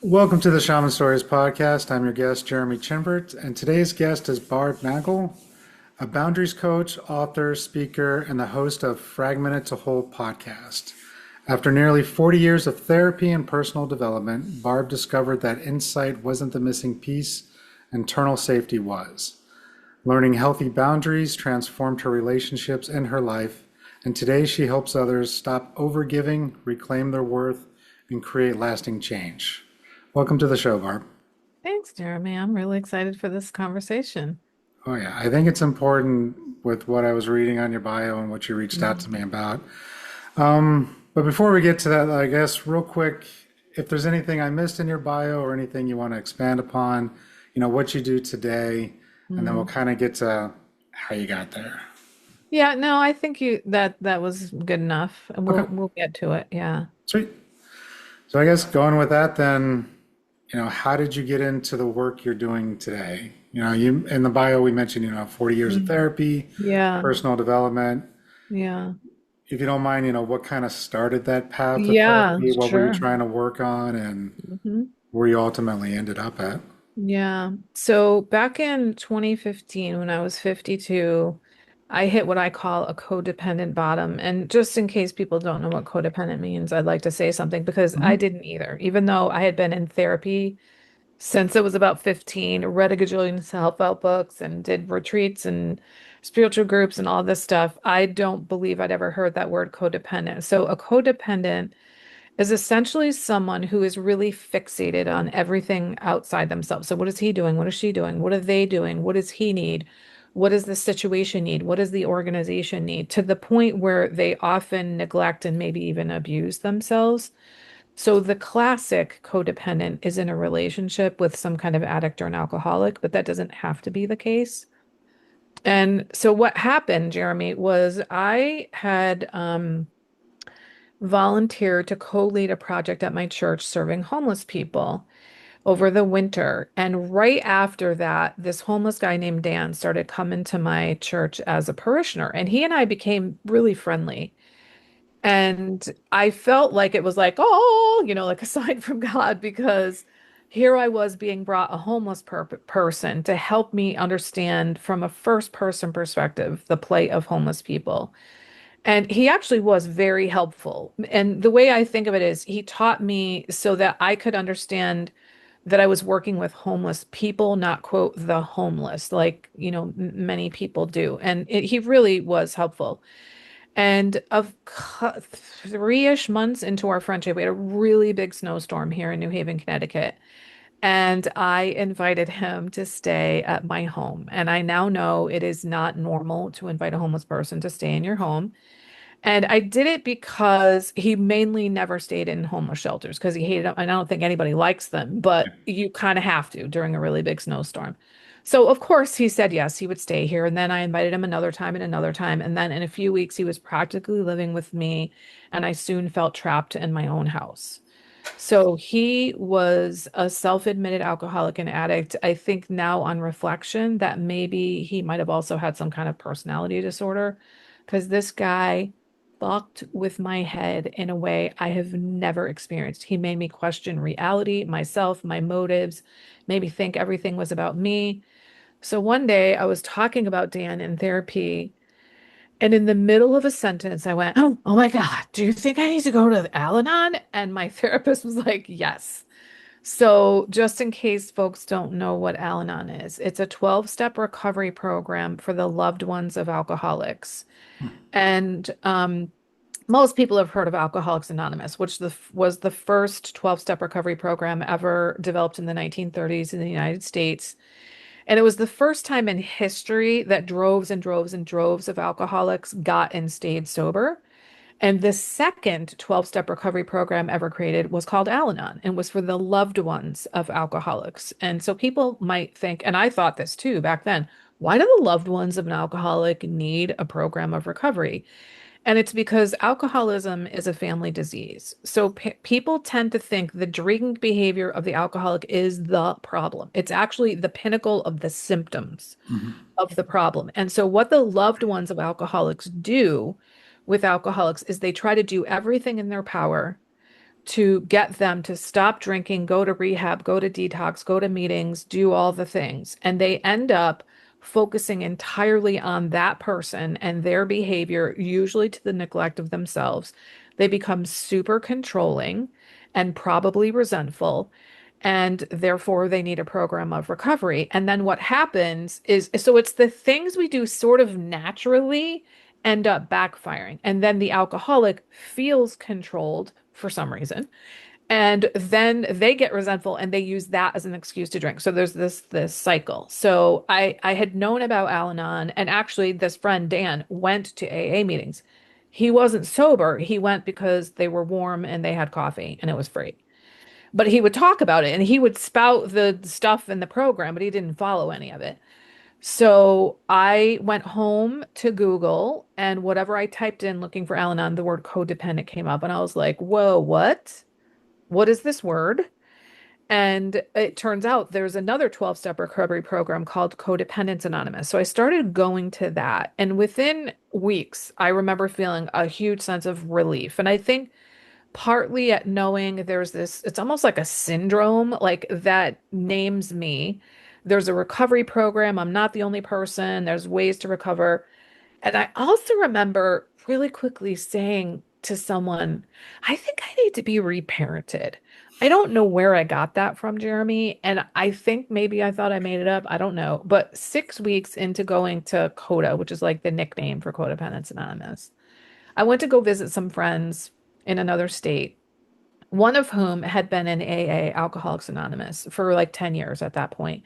Welcome to the Shaman Stories Podcast. I'm your guest, Jeremy Chenvert, and today's guest is Barb Nangle, a boundaries coach, author, speaker, and the host of Fragment to Whole podcast. After nearly 40 years of therapy and personal development, Barb discovered that insight wasn't the missing piece, internal safety was. Learning healthy boundaries transformed her relationships and her life, and today she helps others stop overgiving, reclaim their worth, and create lasting change. Welcome to the show, Barb. Thanks, Jeremy. I'm really excited for this conversation. Oh, yeah. I think it's important with what I was reading on your bio and what you reached out to Mhm. me about. But before we get to that, I guess, real quick, if there's anything I missed in your bio or anything you want to expand upon, what you do today, and then we'll Mhm. kind of get to how you got there. Yeah, no, I think that was good enough, and we'll Okay, we'll get to it. Yeah. sweet. So I guess going with that, then, how did you get into the work you're doing today? You in the bio we mentioned, 40 years of Mhm. therapy, Yeah. personal development. Yeah. If you don't mind, what kind of started that path of Yeah, therapy? What were you sure. trying to work on, and hmm where you ultimately ended up at? Yeah. So back in 2015, when I was 52, I hit what I call a codependent bottom. And just in case people don't know what codependent means, I'd like to say something because I Hmm. didn't either. Even though I had been in therapy since it was about 15, read a gajillion self-help books and did retreats and spiritual groups and all this stuff. I don't believe I'd ever heard that word codependent. So a codependent is essentially someone who is really fixated on everything outside themselves. So what is he doing? What is she doing? What are they doing? What does he need? What does the situation need? What does the organization need? To the point where they often neglect and maybe even abuse themselves. So the classic codependent is in a relationship with some kind of addict or an alcoholic, but that doesn't have to be the case. And so what happened, Jeremy, was I had volunteered to co-lead a project at my church serving homeless people over the winter. And right after that, this homeless guy named Dan started coming to my church as a parishioner, and he and I became really friendly. And I felt like it was like, oh, like a sign from God because here I was being brought a homeless person to help me understand from a first person perspective the plight of homeless people. And he actually was very helpful. And the way I think of it is he taught me so that I could understand that I was working with homeless people, not quote the homeless, like, many people do. And he really was helpful. And 3-ish months into our friendship, we had a really big snowstorm here in New Haven, Connecticut. And I invited him to stay at my home. And I now know it is not normal to invite a homeless person to stay in your home. And I did it because he mainly never stayed in homeless shelters because he hated them. And I don't think anybody likes them, but you kind of have to during a really big snowstorm. So, of course, he said yes, he would stay here. And then I invited him another time and another time. And then in a few weeks, he was practically living with me. And I soon felt trapped in my own house. So he was a self-admitted alcoholic and addict. I think now on reflection that maybe he might have also had some kind of personality disorder because this guy fucked with my head in a way I have never experienced. He made me question reality, myself, my motives, made me think everything was about me. So one day I was talking about Dan in therapy, and in the middle of a sentence, I went, oh my God, do you think I need to go to Al-Anon? And my therapist was like, yes. So, just in case folks don't know what Al-Anon is, it's a 12-step recovery program for the loved ones of alcoholics. And most people have heard of Alcoholics Anonymous, which was the first 12-step recovery program ever developed in the 1930s in the United States. And it was the first time in history that droves and droves and droves of alcoholics got and stayed sober. And the second 12-step recovery program ever created was called Al-Anon and was for the loved ones of alcoholics. And so people might think, and I thought this too back then, why do the loved ones of an alcoholic need a program of recovery? And it's because alcoholism is a family disease. So people tend to think the drinking behavior of the alcoholic is the problem. It's actually the pinnacle of the symptoms Mhm. of the problem. And so, what the loved ones of alcoholics do with alcoholics is they try to do everything in their power to get them to stop drinking, go to rehab, go to detox, go to meetings, do all the things. And they end up focusing entirely on that person and their behavior, usually to the neglect of themselves. They become super controlling and probably resentful. And therefore, they need a program of recovery. And then what happens is so it's the things we do sort of naturally end up backfiring. And then the alcoholic feels controlled for some reason. And then they get resentful and they use that as an excuse to drink. So there's this cycle. So I had known about Al-Anon, and actually this friend Dan went to AA meetings. He wasn't sober. He went because they were warm and they had coffee and it was free. But he would talk about it and he would spout the stuff in the program, but he didn't follow any of it. So I went home to Google, and whatever I typed in looking for Al-Anon, the word codependent came up. And I was like, whoa, what? What is this word? And it turns out there's another 12-step recovery program called Codependence Anonymous. So I started going to that. And within weeks, I remember feeling a huge sense of relief. And I think partly at knowing there's this, it's almost like a syndrome, like that names me. There's a recovery program. I'm not the only person. There's ways to recover. And I also remember really quickly saying to someone, I think I need to be reparented. I don't know where I got that from, Jeremy. And I think maybe I thought I made it up. I don't know. But 6 weeks into going to CODA, which is like the nickname for Codependence Anonymous, I went to go visit some friends in another state, one of whom had been in AA, Alcoholics Anonymous, for like 10 years at that point.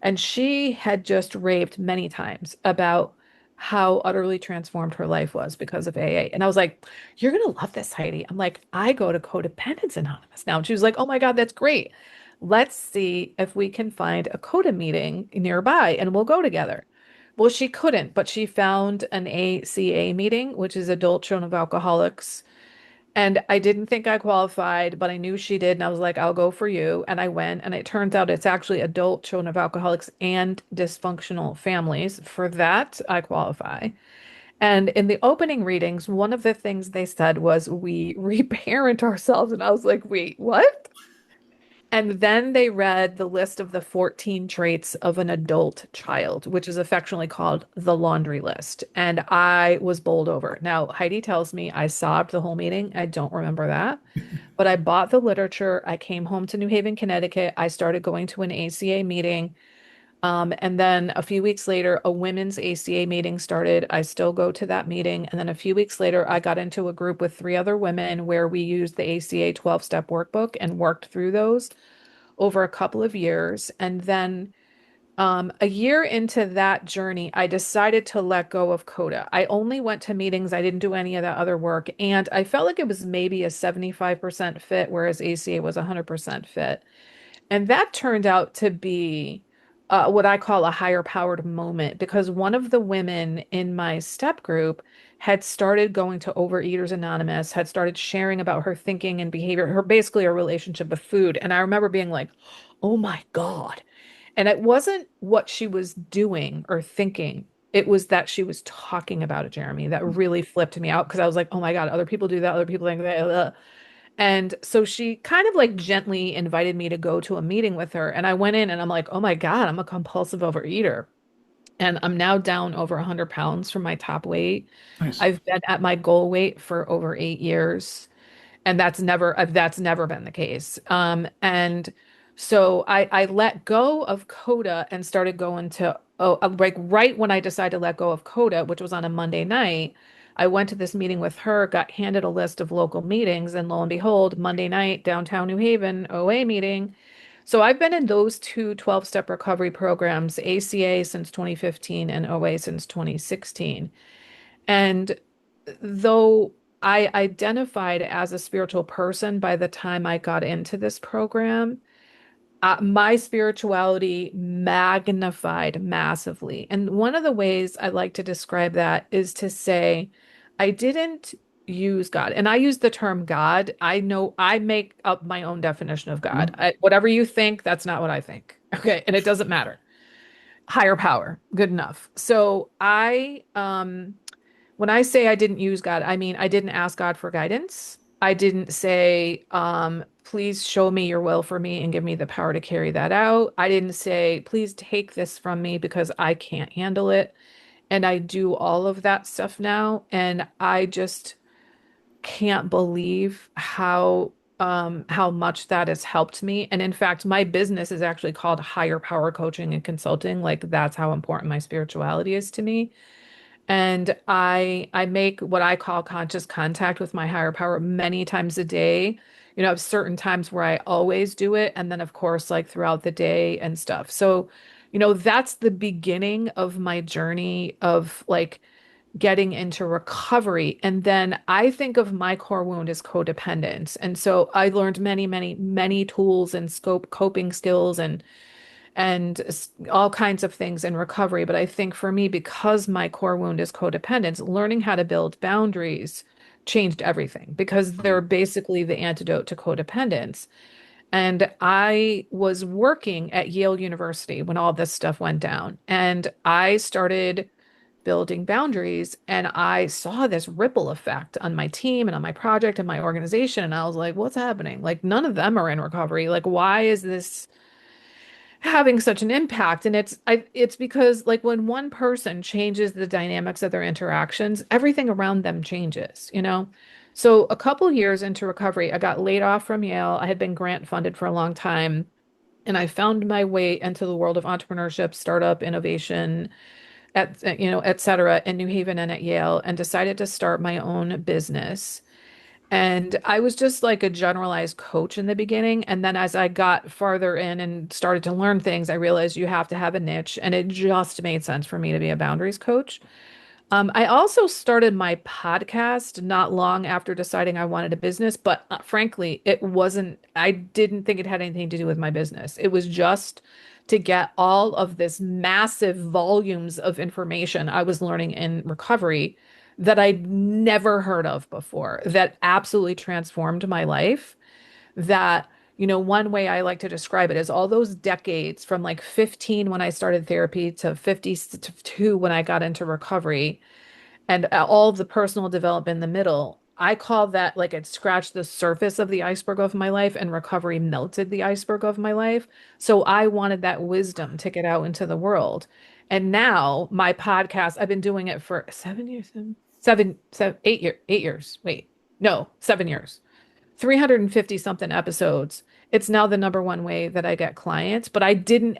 And she had just raved many times about how utterly transformed her life was because of AA. And I was like, you're going to love this, Heidi. I'm like, I go to Codependence Anonymous now. And she was like, oh my God, that's great. Let's see if we can find a CODA meeting nearby and we'll go together. Well, she couldn't, but she found an ACA meeting, which is Adult Children of Alcoholics, and I didn't think I qualified, but I knew she did. And I was like, I'll go for you. And I went. And it turns out it's actually adult children of alcoholics and dysfunctional families. For that, I qualify. And in the opening readings, one of the things they said was, we reparent ourselves. And I was like, wait, what? And then they read the list of the 14 traits of an adult child, which is affectionately called the laundry list. And I was bowled over. Now, Heidi tells me I sobbed the whole meeting. I don't remember that. But I bought the literature. I came home to New Haven, Connecticut. I started going to an ACA meeting. And then a few weeks later, a women's ACA meeting started. I still go to that meeting. And then a few weeks later, I got into a group with 3 other women where we used the ACA 12-step workbook and worked through those over a couple of years. And then a year into that journey, I decided to let go of CODA. I only went to meetings. I didn't do any of that other work. And I felt like it was maybe a 75% fit, whereas ACA was 100% fit. And that turned out to be what I call a higher powered moment, because one of the women in my step group had started going to Overeaters Anonymous, had started sharing about her thinking and behavior, her basically her relationship with food. And I remember being like, oh my God. And it wasn't what she was doing or thinking. It was that she was talking about it, Jeremy, that really flipped me out, because I was like, oh my God, other people do that. Other people think that. And so she kind of like gently invited me to go to a meeting with her. And I went in and I'm like, oh my God, I'm a compulsive overeater. And I'm now down over 100 pounds from my top weight. Nice. I've been at my goal weight for over 8 years. And that's never been the case. And so I let go of CODA and started going to, like right when I decided to let go of CODA, which was on a Monday night, I went to this meeting with her, got handed a list of local meetings, and lo and behold, Monday night, downtown New Haven, OA meeting. So I've been in those two 12-step recovery programs, ACA since 2015 and OA since 2016. And though I identified as a spiritual person by the time I got into this program, my spirituality magnified massively. And one of the ways I like to describe that is to say, I didn't use God. And I use the term God. I know I make up my own definition of God. Mhm. Whatever you think, that's not what I think. Okay. And it doesn't matter. Higher power, good enough. So when I say I didn't use God, I mean I didn't ask God for guidance. I didn't say, please show me your will for me and give me the power to carry that out. I didn't say, please take this from me because I can't handle it. And I do all of that stuff now. And I just can't believe how much that has helped me. And in fact, my business is actually called Higher Power Coaching and Consulting. Like that's how important my spirituality is to me. And I make what I call conscious contact with my higher power many times a day. I have certain times where I always do it, and then of course, like throughout the day and stuff. So, that's the beginning of my journey of like getting into recovery. And then I think of my core wound as codependence. And so I learned many, many, many tools and scope coping skills and all kinds of things in recovery. But I think for me, because my core wound is codependence, learning how to build boundaries changed everything because they're basically the antidote to codependence. And I was working at Yale University when all this stuff went down. And I started building boundaries and I saw this ripple effect on my team and on my project and my organization. And I was like, what's happening? Like, none of them are in recovery. Like, why is this having such an impact? And it's because like when one person changes the dynamics of their interactions, everything around them changes. So a couple years into recovery, I got laid off from Yale. I had been grant funded for a long time, and I found my way into the world of entrepreneurship, startup innovation, et cetera, in New Haven and at Yale, and decided to start my own business. And I was just like a generalized coach in the beginning. And then as I got farther in and started to learn things, I realized you have to have a niche. And it just made sense for me to be a boundaries coach. I also started my podcast not long after deciding I wanted a business, but frankly, I didn't think it had anything to do with my business. It was just to get all of this massive volumes of information I was learning in recovery that I'd never heard of before, that absolutely transformed my life. One way I like to describe it is all those decades from like 15 when I started therapy to 52 when I got into recovery and all of the personal development in the middle. I call that like it scratched the surface of the iceberg of my life and recovery melted the iceberg of my life. So I wanted that wisdom to get out into the world. And now my podcast, I've been doing it for 7 years, 8 years. Wait, no, 7 years. 350 something episodes. It's now the number one way that I get clients, but I didn't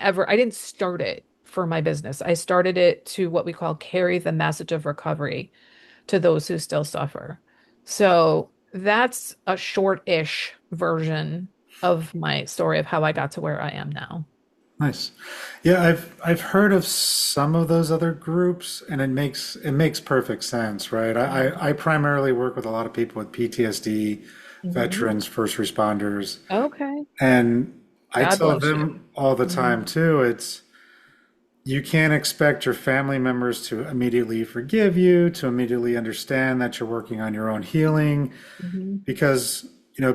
start it for my business. I started it to what we call carry the message of recovery to those who still suffer. So that's a short-ish version of my story of how I got to where I am now. Nice. Yeah, I've heard of some of those other groups, and it makes perfect sense, right? I primarily work with a lot of people with PTSD, Hmm. veterans, first responders, Okay. and I God tell bless you. them all the Hmm. time too, it's you can't expect your family members to immediately forgive you, to immediately understand that you're working on your own healing, Hmm. because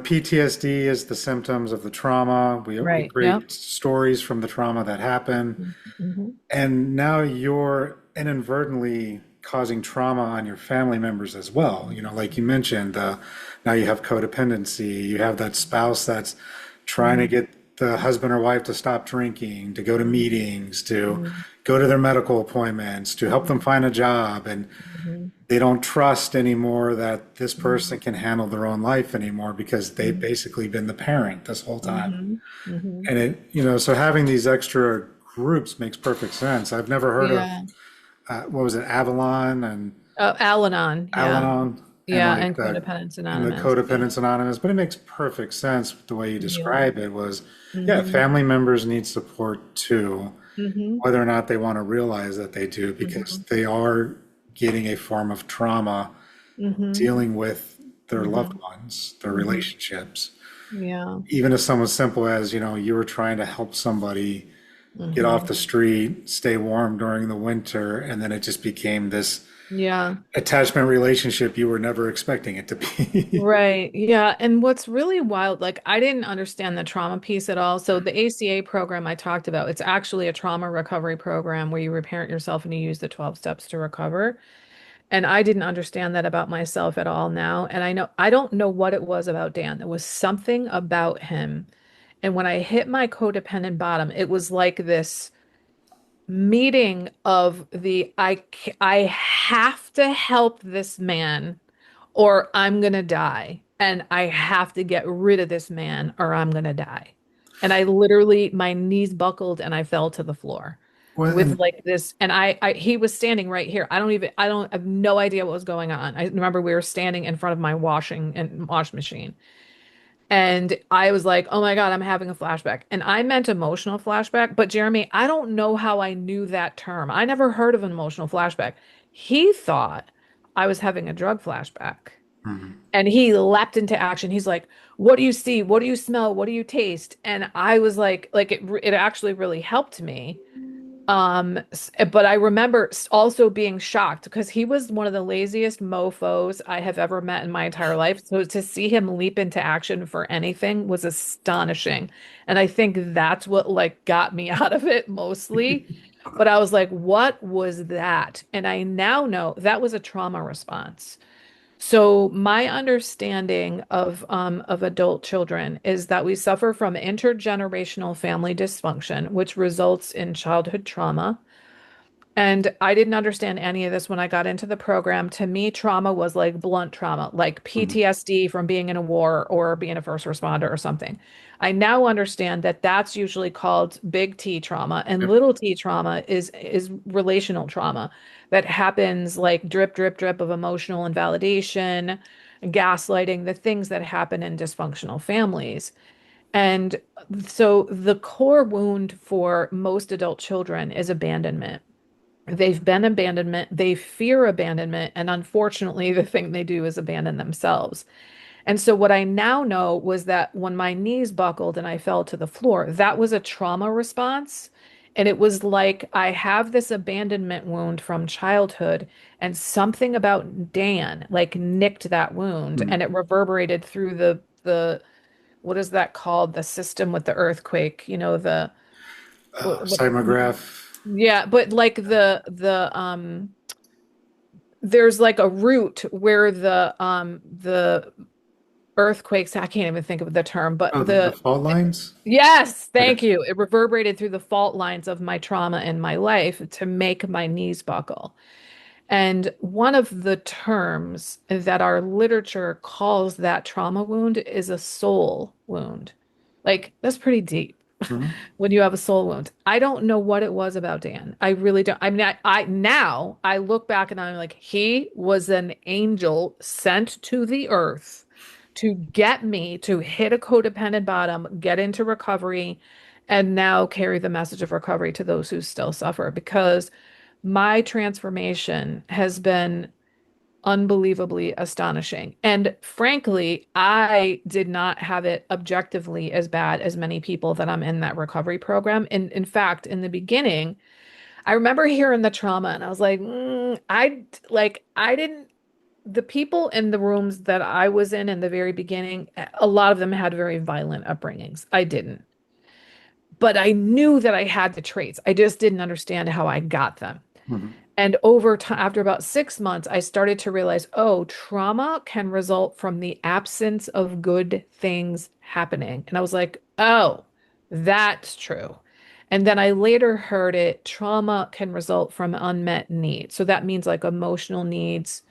PTSD is the symptoms of the trauma. We Right. Yep. create stories from the trauma that happened. Hmm. And now you're inadvertently causing trauma on your family members as well. Like you mentioned, now you have codependency. You have that spouse that's trying to Hmm. get the husband or wife to stop drinking, to go to Hmm. meetings, to Hmm. go to their medical appointments, to help them find a job. And Hmm. they don't trust anymore that this Hmm. person can handle their own life anymore because they've Hmm. basically been the parent this whole time. Hmm. Hmm. And so having these extra groups makes perfect sense. I've never heard of, Yeah. what was it, Avalon and Oh, Al-Anon. Yeah. Al-Anon and Yeah. like And Codependence the Anonymous. Yeah. Codependence Anonymous, but it makes perfect sense the way you Yeah. describe it was, yeah, Hmm. family members need support too, Hmm. whether or not they want to realize that they do, because Hmm. they are getting a form of trauma Hmm. dealing with their loved Hmm. ones, their Hmm. relationships. Yeah. Even if something simple as, you were trying to help somebody get off Hmm. the street, stay warm during the winter, and then it just became this Yeah. attachment relationship you were never expecting it to be. Right. Yeah. And what's really wild, like I didn't understand the trauma piece at all. So the ACA program I talked about, it's actually a trauma recovery program where you reparent yourself and you use the 12 steps to recover. And I didn't understand that about myself at all now. And I don't know what it was about Dan. There was something about him. And when I hit my codependent bottom, it was like this meeting of I have to help this man or I'm gonna die. And I have to get rid of this man or I'm gonna die. And I literally, my knees buckled and I fell to the floor Well, with and like this. And he was standing right here. I don't have no idea what was going on. I remember we were standing in front of my wash machine. And I was like, oh my God, I'm having a flashback. And I meant emotional flashback. But Jeremy, I don't know how I knew that term. I never heard of an emotional flashback. He thought I was having a drug flashback. mhm. And he leapt into action. He's like, what do you see? What do you smell? What do you taste? And I was like it actually really helped me. But I remember also being shocked because he was one of the laziest mofos I have ever met in my entire life. So to see him leap into action for anything was astonishing. And I think that's what like got me out of it mostly. But I was like, what was that? And I now know that was a trauma response. So my understanding of adult children is that we suffer from intergenerational family dysfunction, which results in childhood trauma. And I didn't understand any of this when I got into the program. To me, trauma was like blunt trauma, like Mhm. PTSD from being in a war or being a first responder or something. I now understand that that's usually called big T trauma, and Yep. little T trauma is relational trauma that happens like drip, drip, drip of emotional invalidation, gaslighting, the things that happen in dysfunctional families. And so the core wound for most adult children is abandonment. They've been abandonment, they fear abandonment, and unfortunately, the thing they do is abandon themselves. And so, what I now know was that when my knees buckled and I fell to the floor, that was a trauma response. And it was like I have this abandonment wound from childhood, and something about Dan like nicked that wound, Mhm. and it reverberated through the what is that called? The system with the earthquake, what Seismograph. yeah, but like there's like a route where the earthquakes, I can't even think of the term, but Oh, the fault lines. yes, Okay. thank you. It reverberated through the fault lines of my trauma in my life to make my knees buckle. And one of the terms that our literature calls that trauma wound is a soul wound. Like, that's pretty deep Mhm. when you have a soul wound. I don't know what it was about Dan. I really don't. I mean, I now I look back and I'm like, he was an angel sent to the earth to get me to hit a codependent bottom, get into recovery, and now carry the message of recovery to those who still suffer because my transformation has been unbelievably astonishing. And frankly, I did not have it objectively as bad as many people that I'm in that recovery program. And in fact, in the beginning, I remember hearing the trauma and I was like, I didn't, the people in the rooms that I was in the very beginning, a lot of them had very violent upbringings. I didn't. But I knew that I had the traits. I just didn't understand how I got them. Mhm. And over time, after about 6 months, I started to realize, oh, trauma can result from the absence of good things happening. And I was like, oh, that's true. And then I later heard it, trauma can result from unmet needs. So that means like emotional needs,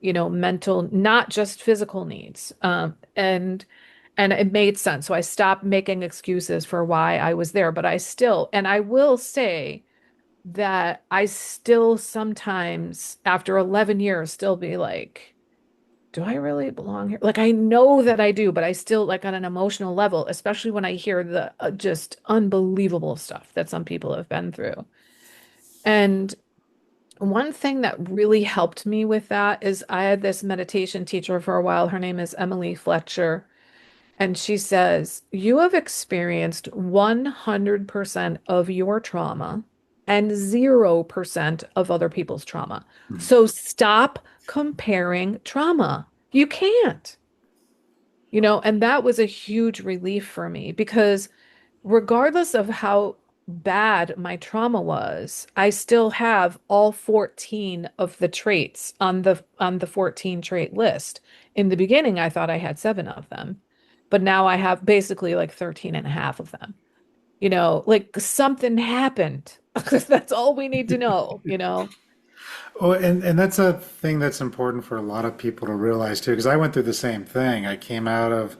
mental, not just physical needs. And it made sense. So I stopped making excuses for why I was there. But and I will say, that I still sometimes, after 11 years, still be like, do I really belong here? Like, I know that I do, but I still, like, on an emotional level, especially when I hear the just unbelievable stuff that some people have been through. And one thing that really helped me with that is I had this meditation teacher for a while. Her name is Emily Fletcher. And she says, you have experienced 100% of your trauma and 0% of other people's trauma. Mhm. So stop comparing trauma. You can't, and that was a huge relief for me because regardless of how bad my trauma was, I still have all 14 of the traits on the 14 trait list. In the beginning, I thought I had 7 of them, but now I have basically like 13 and a half of them. Like something happened. That's all we need to know. Oh, and that's a thing that's important for a lot of people to realize too, because I went through the same thing. I came out of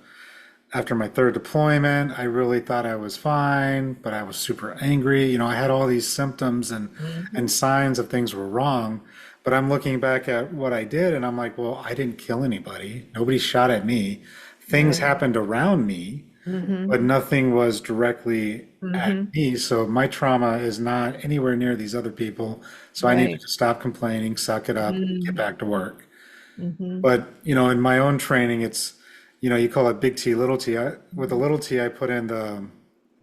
after my third deployment, I really thought I was fine, but I was super angry. I had all these symptoms and Hmm. signs of things were wrong. But I'm looking back at what I did and I'm like, well, I didn't kill anybody. Nobody shot at me. Things Right. happened around me, but Hmm. nothing was directly at Hmm. me. So my trauma is not anywhere near these other people. So I need to Right. just stop complaining, suck it up, get Mm-hmm. back to work. Hmm. But, in my own training, it's, you call it big T, little t. With a little t, I put in the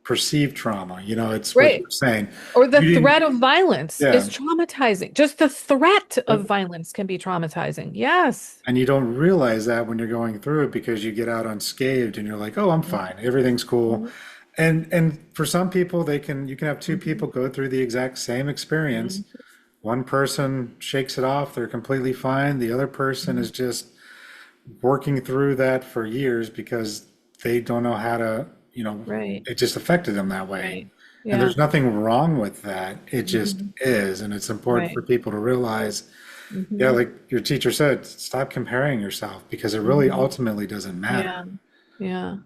perceived trauma. It's what Right. you're saying. Or the You threat didn't, of violence is yeah. traumatizing. Just the threat of Yep. violence can be traumatizing. Yes. And you don't realize that when you're going through it because you get out unscathed and you're like, oh, I'm fine. Everything's cool. Mhm. And for some people, you can have two Mhm. people go through the exact same experience. Mhm. One person shakes it off, they're completely fine. The other person is just working through that for years because they don't know how to, Right. it just affected them that way. Right. And Yeah. there's nothing wrong with that. It just Hmm. is. And it's important Right. for people to realize, yeah, Hmm. like your teacher said, stop comparing yourself because it really Hmm. ultimately doesn't Yeah. matter. Yeah.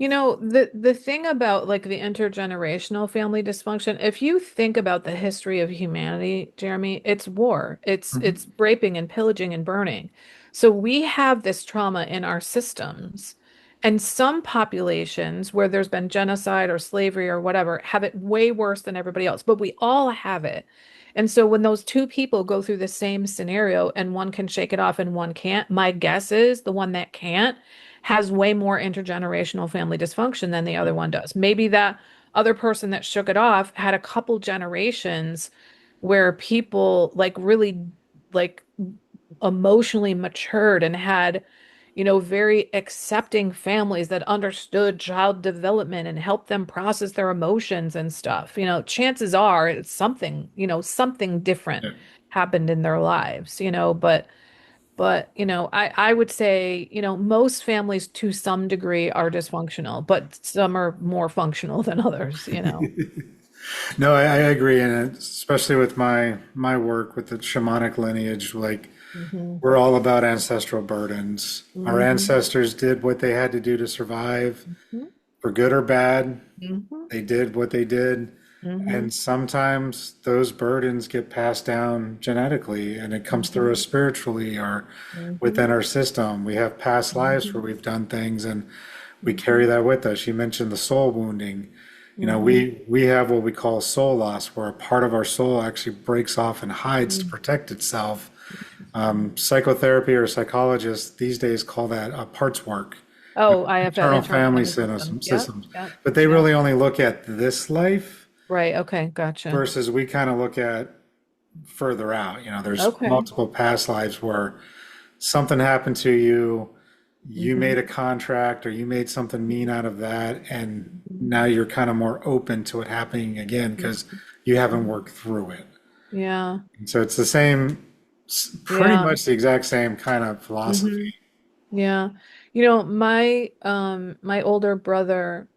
The thing about like the intergenerational family dysfunction, if you think about the history of humanity, Jeremy, it's war. It's Mhm. raping and pillaging and burning. So we have this trauma in our systems. And some populations where there's been genocide or slavery or whatever have it way worse than everybody else, but we all have it. And so when those two people go through the same scenario and one can shake it off and one can't, my guess is the one that can't has way more intergenerational family dysfunction than the other one does. Maybe that other person that shook it off had a couple generations where people like really like emotionally matured and had, very accepting families that understood child development and helped them process their emotions and stuff. Chances are it's something, something different Yeah. happened in their lives, but, I would say, most families to some degree are dysfunctional, but some are more functional than others. No, I agree. And especially with my work with the shamanic lineage, like Hmm. we're all about ancestral burdens. Our Hmm. ancestors did what they had to do to survive, Hmm. for good or bad. Hmm. They did what they did. Hmm. And sometimes those burdens get passed down genetically and it comes through us Hmm. spiritually or Hmm. within our system. We have past lives where Hmm. we've done things and we carry Hmm. that with us. You mentioned the soul wounding. Hmm. We have what we call soul loss, where a part of our soul actually breaks off and hides to Hmm. protect itself. Psychotherapy or psychologists these days call that parts work, Oh, IFS, internal internal family family system. Yep. systems. Yep. But they Yep. really only look at this life Right. Okay. Gotcha. versus we kind of look at further out. There's Okay. multiple past lives where something happened to you, you Hmm. made a contract or you made something mean out of that, and Hmm. now you're kind of more open to it happening again because you haven't Hmm. worked through it. Yeah. And so it's the same, pretty Yeah. much the exact same kind of philosophy. Hmm. Yeah. My older brother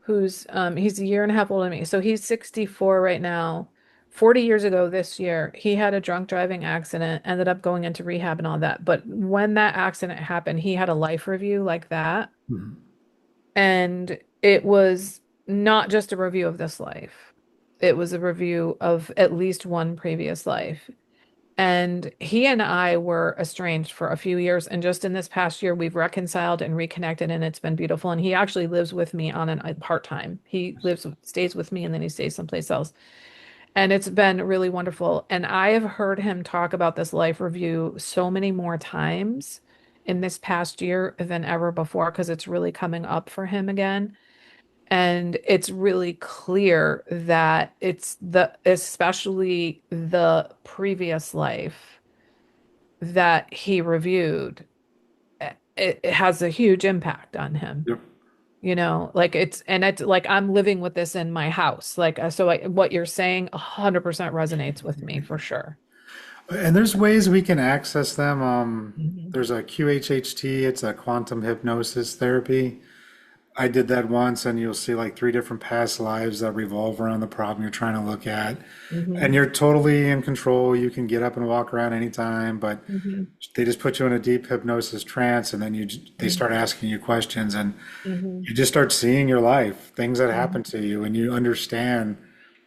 he's a year and a half older than me. So he's 64 right now. 40 years ago this year, he had a drunk driving accident, ended up going into rehab and all that. But when that accident happened, he had a life review like that. Mhm. And it was not just a review of this life. It was a review of at least one previous life. And he and I were estranged for a few years. And just in this past year, we've reconciled and reconnected, and it's been beautiful. And he actually lives with me on a part-time. Stays with me, and then he stays someplace else. And it's been really wonderful. And I have heard him talk about this life review so many more times in this past year than ever before, because it's really coming up for him again. And it's really clear that especially the previous life that he reviewed, it has a huge impact on him. Yep. Like it's like I'm living with this in my house. Like, what you're saying 100% resonates with me for sure. And there's ways we can access them. Hmm. There's a QHHT, it's a quantum hypnosis therapy. I did that once, and you'll see like three different past lives that revolve around the problem you're trying to look at. And Hmm. you're totally in control. You can get up and walk around anytime, but Hmm. they just put you in a deep hypnosis trance, and then they start asking you questions, and Hmm. you just start seeing your life, things that happen Hmm. to you, and you understand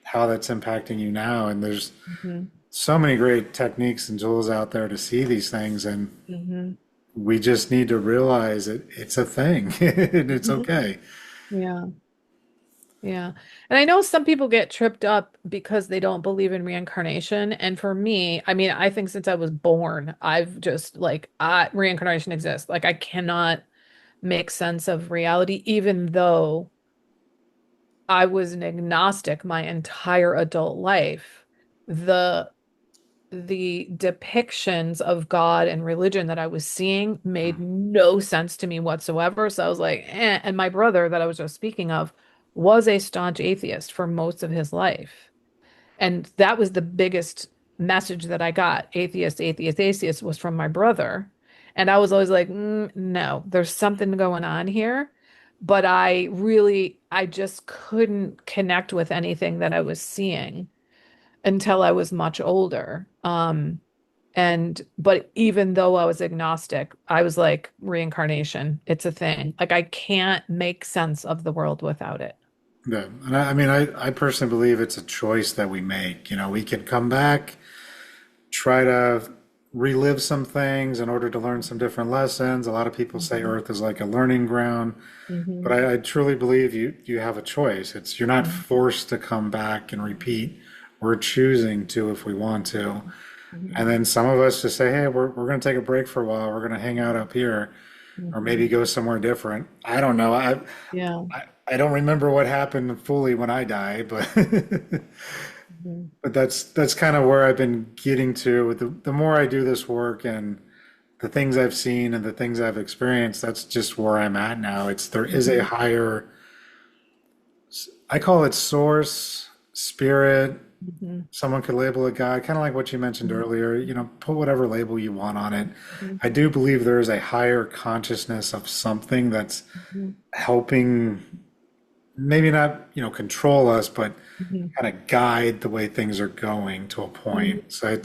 how that's impacting you now. And there's Hmm. so many great techniques and tools out there to see these things, and Hmm. we just need to realize it's a thing and it's Hmm. okay. Yeah. Yeah. And I know some people get tripped up because they don't believe in reincarnation. And for me, I mean, I think since I was born, I've just like, reincarnation exists. Like, I cannot make sense of reality, even though I was an agnostic my entire adult life. The the depictions of God and religion that I was seeing made no sense to me whatsoever. So I was like, eh. And my brother that I was just speaking of was a staunch atheist for most of his life. And that was the biggest message that I got. Atheist, atheist, atheist was from my brother. And I was always like, no, there's something going on here. But I just couldn't connect with anything that I was seeing until I was much older. But even though I was agnostic, I was like, reincarnation, it's a thing. Like, I can't make sense of the world without it. Yeah. And I mean, I personally believe it's a choice that we make. We can come back, try to relive some things in order to learn some different lessons. A lot of people say Mhm. Earth is like a learning ground, but Mhm. I truly believe you have a choice. You're not Mhm. forced to come back and repeat. We're choosing to if we want to. Mhm. And then some of us just say, hey, we're going to take a break for a while. We're going to hang out up here or maybe Mhm. go somewhere different. I don't know. Yeah. I don't remember what happened fully when I die, but Mhm. but that's kind of where I've been getting to. The more I do this work and the things I've seen and the things I've experienced, that's just where I'm at now. There is a Mhm. higher, I call it source, spirit. Mhm. Someone could label it God, kind of like what you mentioned Mhm. earlier. Put whatever label you want on it. Mhm. I do believe there is a higher consciousness of something that's Mhm. helping, maybe not, control us, but Mhm. kind of guide the way things are going to a Mhm. point. So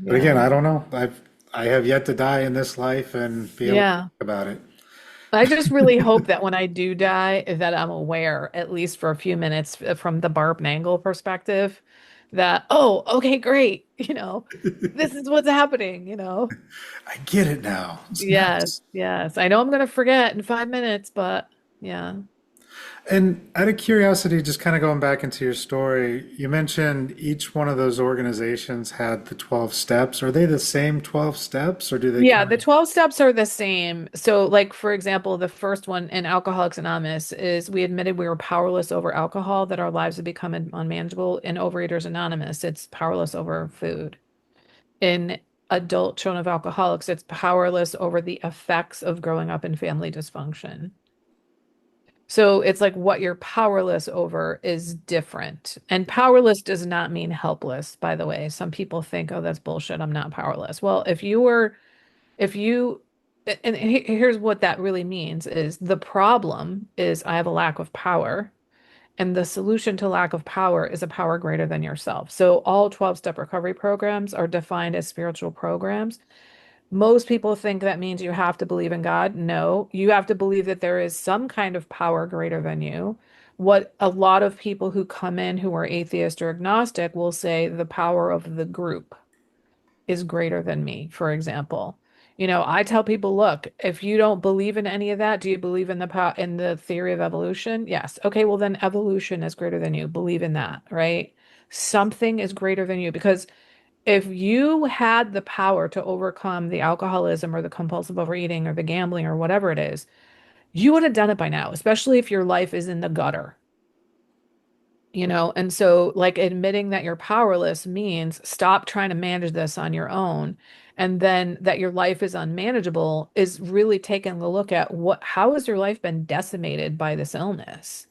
but again, Yeah. I don't know. I have yet to die in this life and be able to Yeah. talk about it. I just really hope that when I do die, that I'm aware, at least for a few minutes, from the Barb Nangle perspective, that, oh, okay, great. This is what's happening. I get it now. It's Yes, nuts. yes. I know I'm gonna forget in 5 minutes, but yeah. And out of curiosity, just kind of going back into your story, you mentioned each one of those organizations had the 12 steps. Are they the same 12 steps or do they Yeah, kind the 12 steps are the same. So, like, for example, the first one in Alcoholics Anonymous is we admitted we were powerless over alcohol, that our lives had become unmanageable. In Overeaters Anonymous, it's powerless over food. In Adult Children of Alcoholics, it's powerless over the effects of growing up in family dysfunction. So it's like what you're powerless over is different. And powerless does not mean helpless, by the way. Some people think, oh, that's bullshit. I'm not powerless. Well, if you, and here's what that really means is the problem is I have a lack of power. And the solution to lack of power is a power greater than yourself. So all 12-step recovery programs are defined as spiritual programs. Most people think that means you have to believe in God. No, you have to believe that there is some kind of power greater than you. What a lot of people who come in who are atheist or agnostic will say the power of the group is greater than me, for example. I tell people, look, if you don't believe in any of that, do you believe in the theory of evolution? Yes. Okay, well then evolution is greater than you. Believe in that, right? Something is greater than you because if you had the power to overcome the alcoholism or the compulsive overeating or the gambling or whatever it is, you would have done it by now, especially if your life is in the gutter. And so like admitting that you're powerless means stop trying to manage this on your own and then that your life is unmanageable is really taking a look at how has your life been decimated by this illness?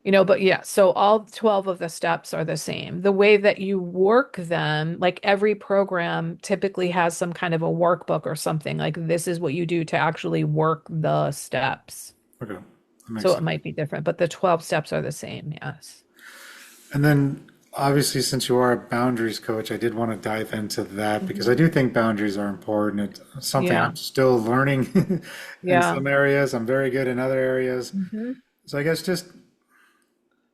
But yeah, so all 12 of the steps are the same. The way that you work them, like every program typically has some kind of a workbook or something, like this is what you do to actually work the steps. Okay, that makes So it sense. might be different, but the 12 steps are the same, yes. And then, obviously, since you are a boundaries coach, I did want to dive into that because I Mhm. do think boundaries are important. It's something Yeah, I'm still learning in yeah. some areas. I'm very good in other areas. Hmm. So I guess just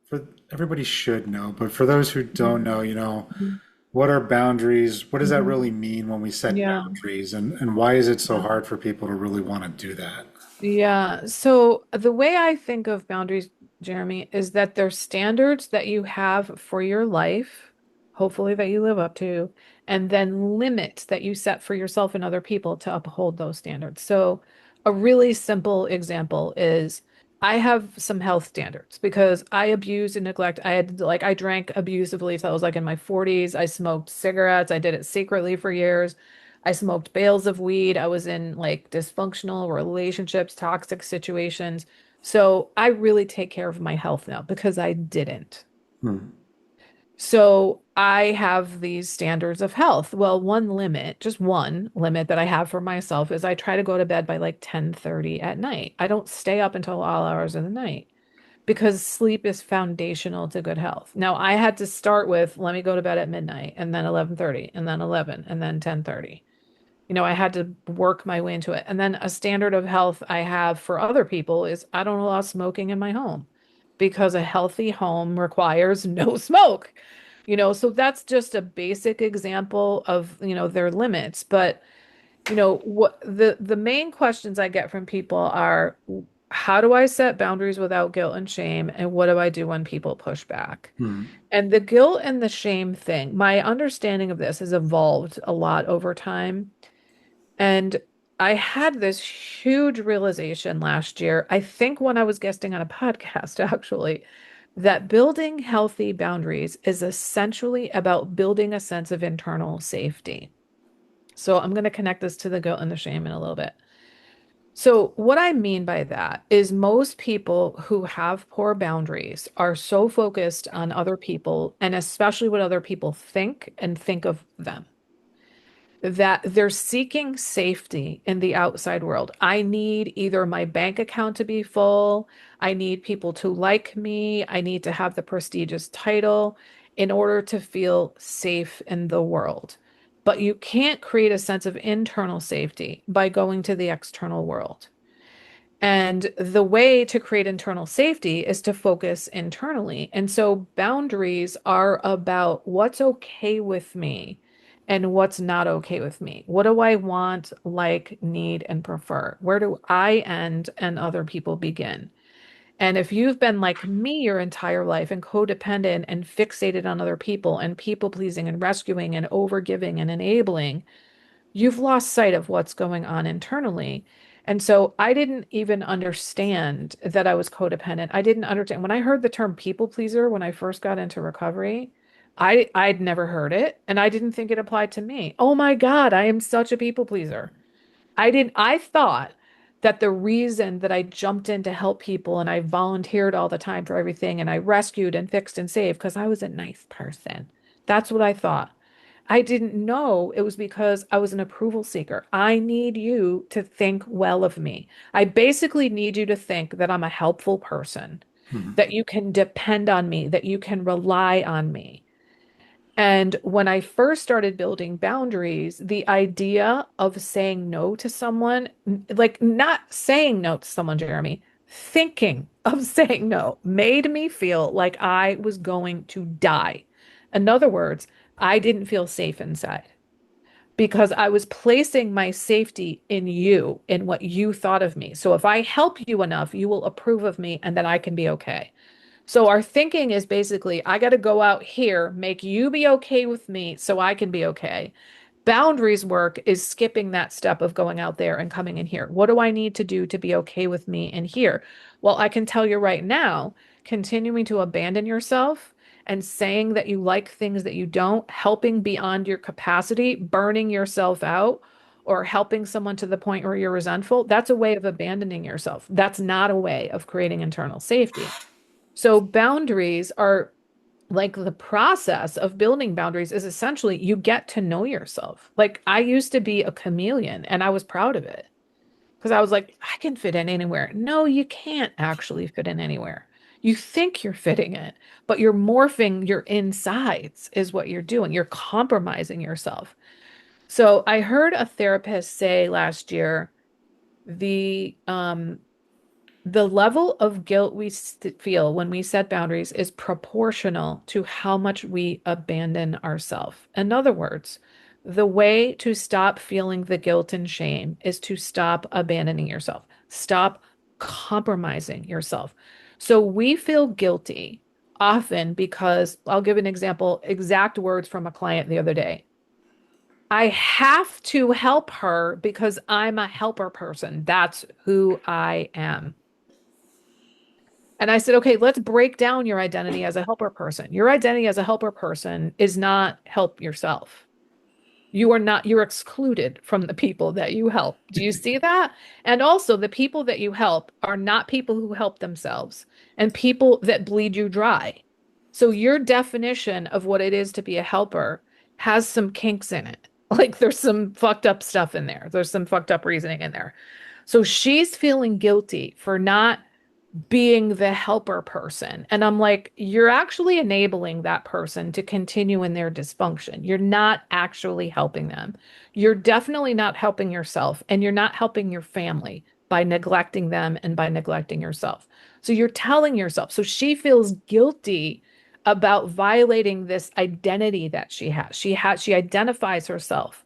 for everybody should know, but for those who don't know, Hmm. what are boundaries? What does that Hmm. really mean when we set Yeah. boundaries? And why is it so Yeah. hard for people to really want to do that? Yeah. So the way I think of boundaries, Jeremy, is that they're standards that you have for your life, hopefully that you live up to, and then limits that you set for yourself and other people to uphold those standards. So a really simple example is I have some health standards because I abused and neglect. I drank abusively till I was like in my 40s. I smoked cigarettes. I did it secretly for years. I smoked bales of weed. I was in like dysfunctional relationships, toxic situations. So I really take care of my health now because I didn't. Hmm. So I have these standards of health. Well, one limit, just one limit that I have for myself is I try to go to bed by like 10:30 at night. I don't stay up until all hours of the night because sleep is foundational to good health. Now, I had to start with let me go to bed at midnight and then 11:30 and then 11 and then 10:30. I had to work my way into it. And then a standard of health I have for other people is I don't allow smoking in my home because a healthy home requires no smoke. So that's just a basic example of, their limits. But, what the main questions I get from people are how do I set boundaries without guilt and shame? And what do I do when people push back? Hmm. And the guilt and the shame thing, my understanding of this has evolved a lot over time. And I had this huge realization last year, I think when I was guesting on a podcast, actually, that building healthy boundaries is essentially about building a sense of internal safety. So I'm going to connect this to the guilt and the shame in a little bit. So, what I mean by that is most people who have poor boundaries are so focused on other people and especially what other people think and think of them that they're seeking safety in the outside world. I need either my bank account to be full, I need people to like me, I need to have the prestigious title in order to feel safe in the world. But you can't create a sense of internal safety by going to the external world. And the way to create internal safety is to focus internally. And so boundaries are about what's okay with me and what's not okay with me. What do I want, like, need, and prefer? Where do I end and other people begin? And if you've been like me your entire life and codependent and fixated on other people and people pleasing and rescuing and overgiving and enabling, you've lost sight of what's going on internally. And so I didn't even understand that I was codependent. I didn't understand when I heard the term people pleaser when I first got into recovery, I'd never heard it and I didn't think it applied to me. Oh my God, I am such a people pleaser. I thought that the reason that I jumped in to help people and I volunteered all the time for everything and I rescued and fixed and saved because I was a nice person. That's what I thought. I didn't know it was because I was an approval seeker. I need you to think well of me. I basically need you to think that I'm a helpful person, Hmm. that you can depend on me, that you can rely on me. And when I first started building boundaries, the idea of saying no to someone, like not saying no to someone, Jeremy, thinking of saying no made me feel like I was going to die. In other words, I didn't feel safe inside because I was placing my safety in you, in what you thought of me. So if I help you enough, you will approve of me and then I can be okay. So our thinking is basically, I got to go out here, make you be okay with me so I can be okay. Boundaries work is skipping that step of going out there and coming in here. What do I need to do to be okay with me in here? Well, I can tell you right now, continuing to abandon yourself and saying that you like things that you don't, helping beyond your capacity, burning yourself out, or helping someone to the point where you're resentful, that's a way of abandoning yourself. That's not a way of creating internal safety. So boundaries are like the process of building boundaries is essentially you get to know yourself. Like I used to be a chameleon and I was proud of it because I was like, I can fit in anywhere. No, you can't actually fit in anywhere. You think you're fitting in, but you're morphing your insides, is what you're doing. You're compromising yourself. So I heard a therapist say last year the the level of guilt we feel when we set boundaries is proportional to how much we abandon ourselves. In other words, the way to stop feeling the guilt and shame is to stop abandoning yourself, stop compromising yourself. So we feel guilty often because I'll give an example, exact words from a client the other day. I have to help her because I'm a helper person. That's who I am. And I said, okay, let's break down your identity as a helper person. Your identity as a helper person is not help yourself. You are not, you're excluded from the people that you help. Do you see that? And also, the people that you help are not people who help themselves and people that bleed you dry. So, your definition of what it is to be a helper has some kinks in it. Like, there's some fucked up stuff in there, there's some fucked up reasoning in there. So, she's feeling guilty for not being the helper person. And I'm like, you're actually enabling that person to continue in their dysfunction. You're not actually helping them. You're definitely not helping yourself, and you're not helping your family by neglecting them and by neglecting yourself. So you're telling yourself. So she feels guilty about violating this identity that she has. She identifies herself.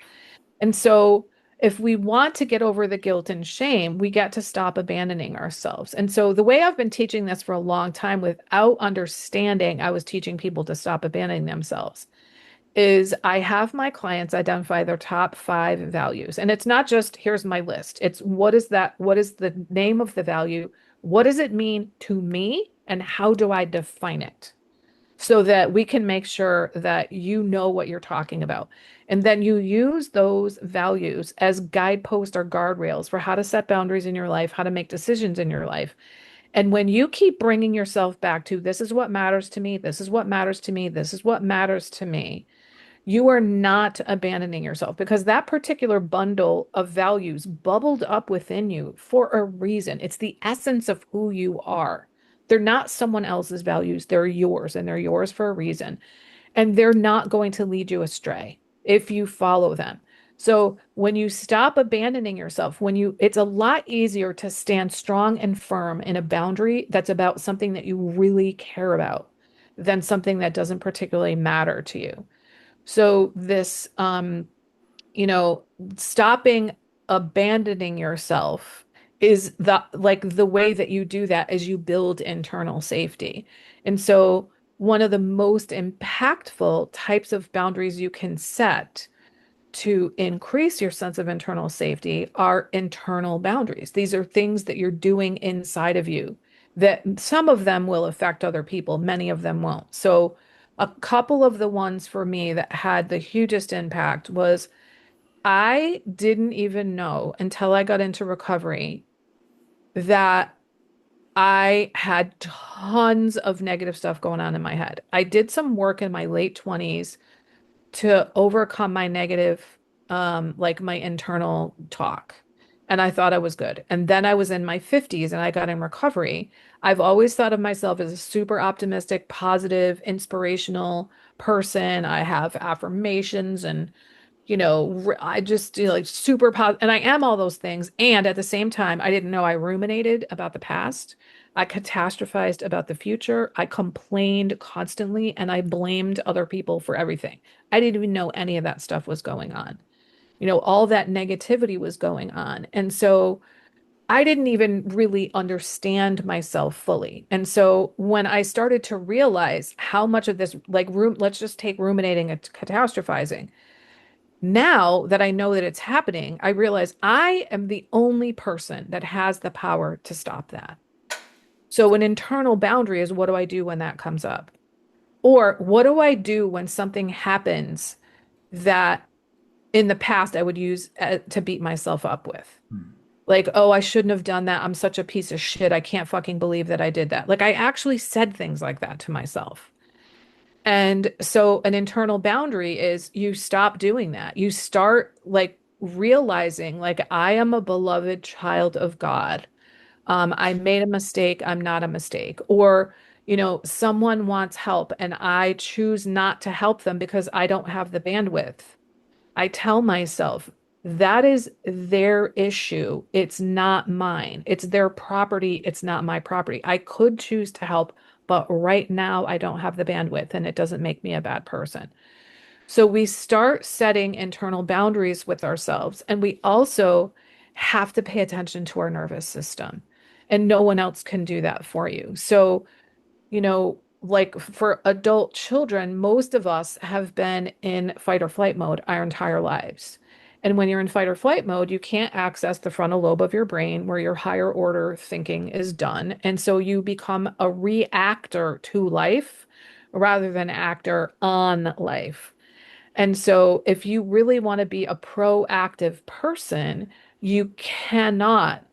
And so, if we want to get over the guilt and shame, we get to stop abandoning ourselves. And so, the way I've been teaching this for a long time without understanding, I was teaching people to stop abandoning themselves, is I have my clients identify their top 5 values. And it's not just here's my list, it's what is that? What is the name of the value? What does it mean to me? And how do I define it? So that we can make sure that you know what you're talking about. And then you use those values as guideposts or guardrails for how to set boundaries in your life, how to make decisions in your life. And when you keep bringing yourself back to this is what matters to me, this is what matters to me, this is what matters to me, you are not abandoning yourself because that particular bundle of values bubbled up within you for a reason. It's the essence of who you are. They're not someone else's values, they're yours, and they're yours for a reason. And they're not going to lead you astray if you follow them. So when you stop abandoning yourself, it's a lot easier to stand strong and firm in a boundary that's about something that you really care about than something that doesn't particularly matter to you. So this, you know, stopping abandoning yourself is the way that you do that is you build internal safety. And so one of the most impactful types of boundaries you can set to increase your sense of internal safety are internal boundaries. These are things that you're doing inside of you that some of them will affect other people, many of them won't. So, a couple of the ones for me that had the hugest impact was I didn't even know until I got into recovery that I had tons of negative stuff going on in my head. I did some work in my late 20s to overcome my negative, like my internal talk. And I thought I was good. And then I was in my 50s and I got in recovery. I've always thought of myself as a super optimistic, positive, inspirational person. I have affirmations and, I just like super positive. And I am all those things. And at the same time, I didn't know I ruminated about the past. I catastrophized about the future. I complained constantly and I blamed other people for everything. I didn't even know any of that stuff was going on. All that negativity was going on. And so I didn't even really understand myself fully. And so when I started to realize how much of this, like let's just take ruminating and catastrophizing. Now that I know that it's happening, I realize I am the only person that has the power to stop that. So an internal boundary is what do I do when that comes up? Or what do I do when something happens that in the past I would use to beat myself up with? Hmm. Like, oh, I shouldn't have done that. I'm such a piece of shit. I can't fucking believe that I did that. Like, I actually said things like that to myself. And so, an internal boundary is you stop doing that. You start like realizing, like, I am a beloved child of God. I made a mistake. I'm not a mistake. Or, someone wants help and I choose not to help them because I don't have the bandwidth. I tell myself that is their issue. It's not mine. It's their property. It's not my property. I could choose to help, but right now I don't have the bandwidth and it doesn't make me a bad person. So we start setting internal boundaries with ourselves, and we also have to pay attention to our nervous system. And no one else can do that for you. So, like for adult children, most of us have been in fight or flight mode our entire lives. And when you're in fight or flight mode, you can't access the frontal lobe of your brain where your higher order thinking is done. And so you become a reactor to life rather than actor on life. And so, if you really want to be a proactive person, you cannot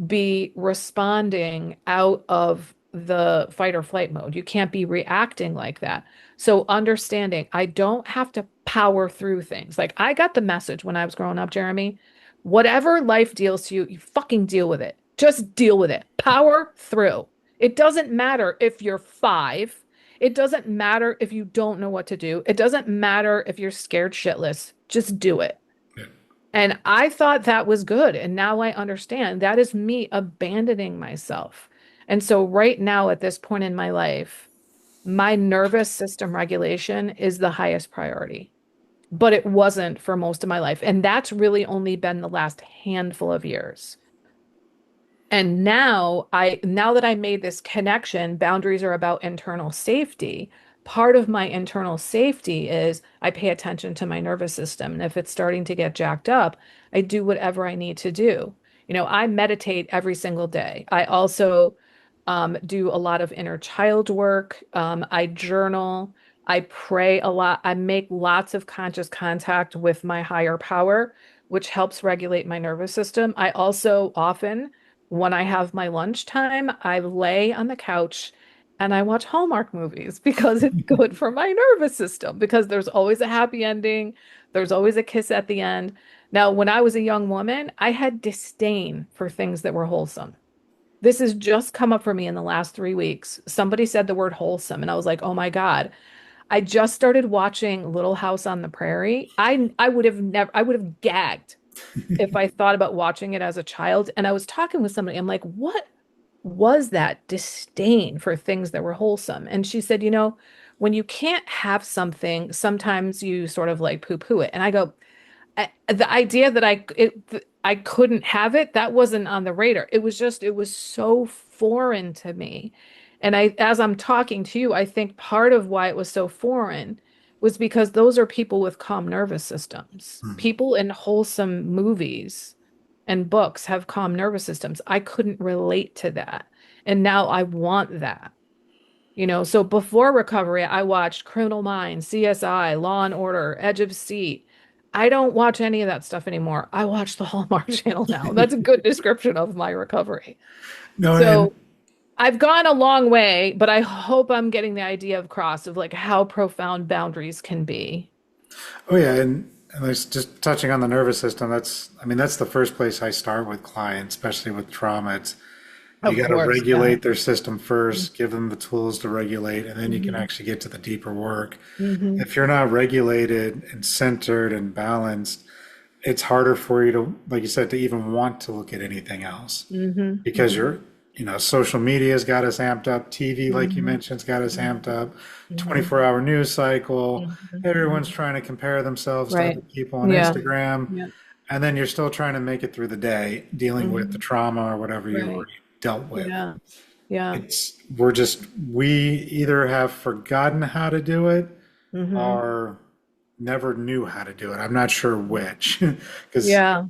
be responding out of the fight or flight mode. You can't be reacting like that. So, understanding I don't have to power through things. Like, I got the message when I was growing up, Jeremy. Whatever life deals to you, you fucking deal with it. Just deal with it. Power through. It doesn't matter if you're five. It doesn't matter if you don't know what to do. It doesn't matter if you're scared shitless. Just do it. Yeah. And I thought that was good. And now I understand that is me abandoning myself. And so, right now, at this point in my life, my nervous system regulation is the highest priority. But it wasn't for most of my life. And that's really only been the last handful of years. And now that I made this connection, boundaries are about internal safety. Part of my internal safety is I pay attention to my nervous system. And if it's starting to get jacked up, I do whatever I need to do. I meditate every single day. I also do a lot of inner child work. I journal. I pray a lot. I make lots of conscious contact with my higher power, which helps regulate my nervous system. I also often when I have my lunchtime, I lay on the couch and I watch Hallmark movies because it's good for my nervous system, because there's always a happy ending, there's always a kiss at the end. Now, when I was a young woman, I had disdain for things that were wholesome. This has just come up for me in the last 3 weeks. Somebody said the word wholesome, and I was like, oh my God. I just started watching Little House on the Prairie. I would have gagged if I thought about watching it as a child. And I was talking with somebody, I'm like, what was that disdain for things that were wholesome? And she said, when you can't have something, sometimes you sort of like poo-poo it. And I go, the idea that I couldn't have it, that wasn't on the radar. It was so foreign to me. And as I'm talking to you, I think part of why it was so foreign was because those are people with calm nervous systems. Hmm. People in wholesome movies and books have calm nervous systems. I couldn't relate to that. And now I want that. So before recovery, I watched Criminal Minds, CSI, Law and Order, Edge of Seat. I don't watch any of that stuff anymore. I watch the Hallmark Channel now. That's a good description of my recovery. No, and So I've gone a long way, but I hope I'm getting the idea across of like how profound boundaries can be. oh yeah, and there's just touching on the nervous system. I mean, that's the first place I start with clients, especially with trauma. It's you Of got to course, yeah. regulate their system first, give them the tools to regulate, and then you can Hmm. actually get to the deeper work. Hmm. If you're not regulated and centered and balanced, it's harder for you to, like you said, to even want to look at anything else Hmm. because Hmm. social media's got us amped up. TV, like you Hmm. mentioned, has got us amped Hmm. up. Hmm. 24-hour news cycle. Everyone's Hmm. trying to compare themselves to Right. other people on Yeah. Instagram. Yeah. And then you're still trying to make it through the day, dealing with the Hmm. trauma or whatever you've Right. already dealt with. Yeah. Yeah. We either have forgotten how to do it Hmm. or never knew how to do it. I'm not sure which, because Yeah.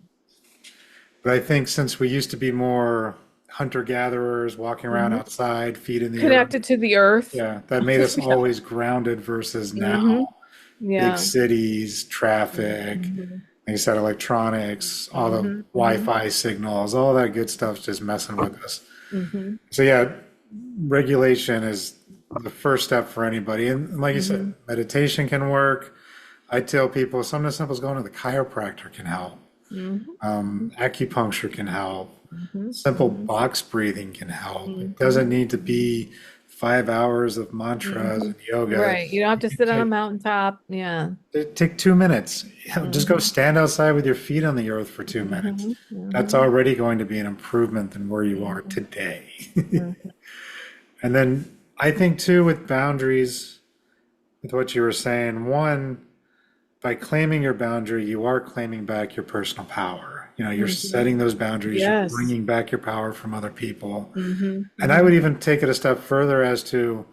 but I think since we used to be more hunter-gatherers walking around Hmm. outside, feet in the earth. Connected to the earth. Yeah, that made us Yeah. always grounded versus Hmm. now big Yeah. cities, traffic, Hmm. like you said, electronics, all the Hmm. Hmm. Wi-Fi signals, all that good stuff's just messing with us. Hmm. So yeah, regulation is the first step for anybody. And like you said, Hmm. meditation can work. I tell people something as simple as going to the chiropractor can help. Hmm. Acupuncture can help. Hmm. Simple Hmm. box breathing can help. It Hmm. doesn't need to be 5 hours of mantras Hmm. and yoga. Right. You don't have You to can sit on a mountaintop. Yeah. take 2 minutes. Just go Hmm. stand outside with your feet on the earth for 2 minutes. Hmm. That's Hmm. already going to be an improvement than where you are Hmm. today. Hmm. And then I think too with boundaries, with what you were saying, one, by claiming your boundary, you are claiming back your personal power. You're Hmm. setting those boundaries, you're Yes. bringing back your power from other people. Hmm. And I would Hmm. even take it a step further as to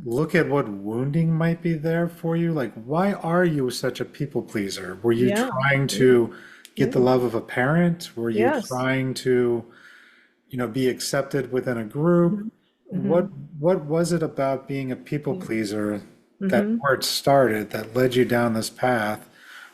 look at what wounding might be there for you. Like, why are you such a people pleaser? Were you Yeah. trying Yeah. to get the Yeah. love of a parent? Were you Yes. trying to, be accepted within a group? Hmm. What Hmm. what was it about being a people pleaser that Hmm. where it started that led you down this path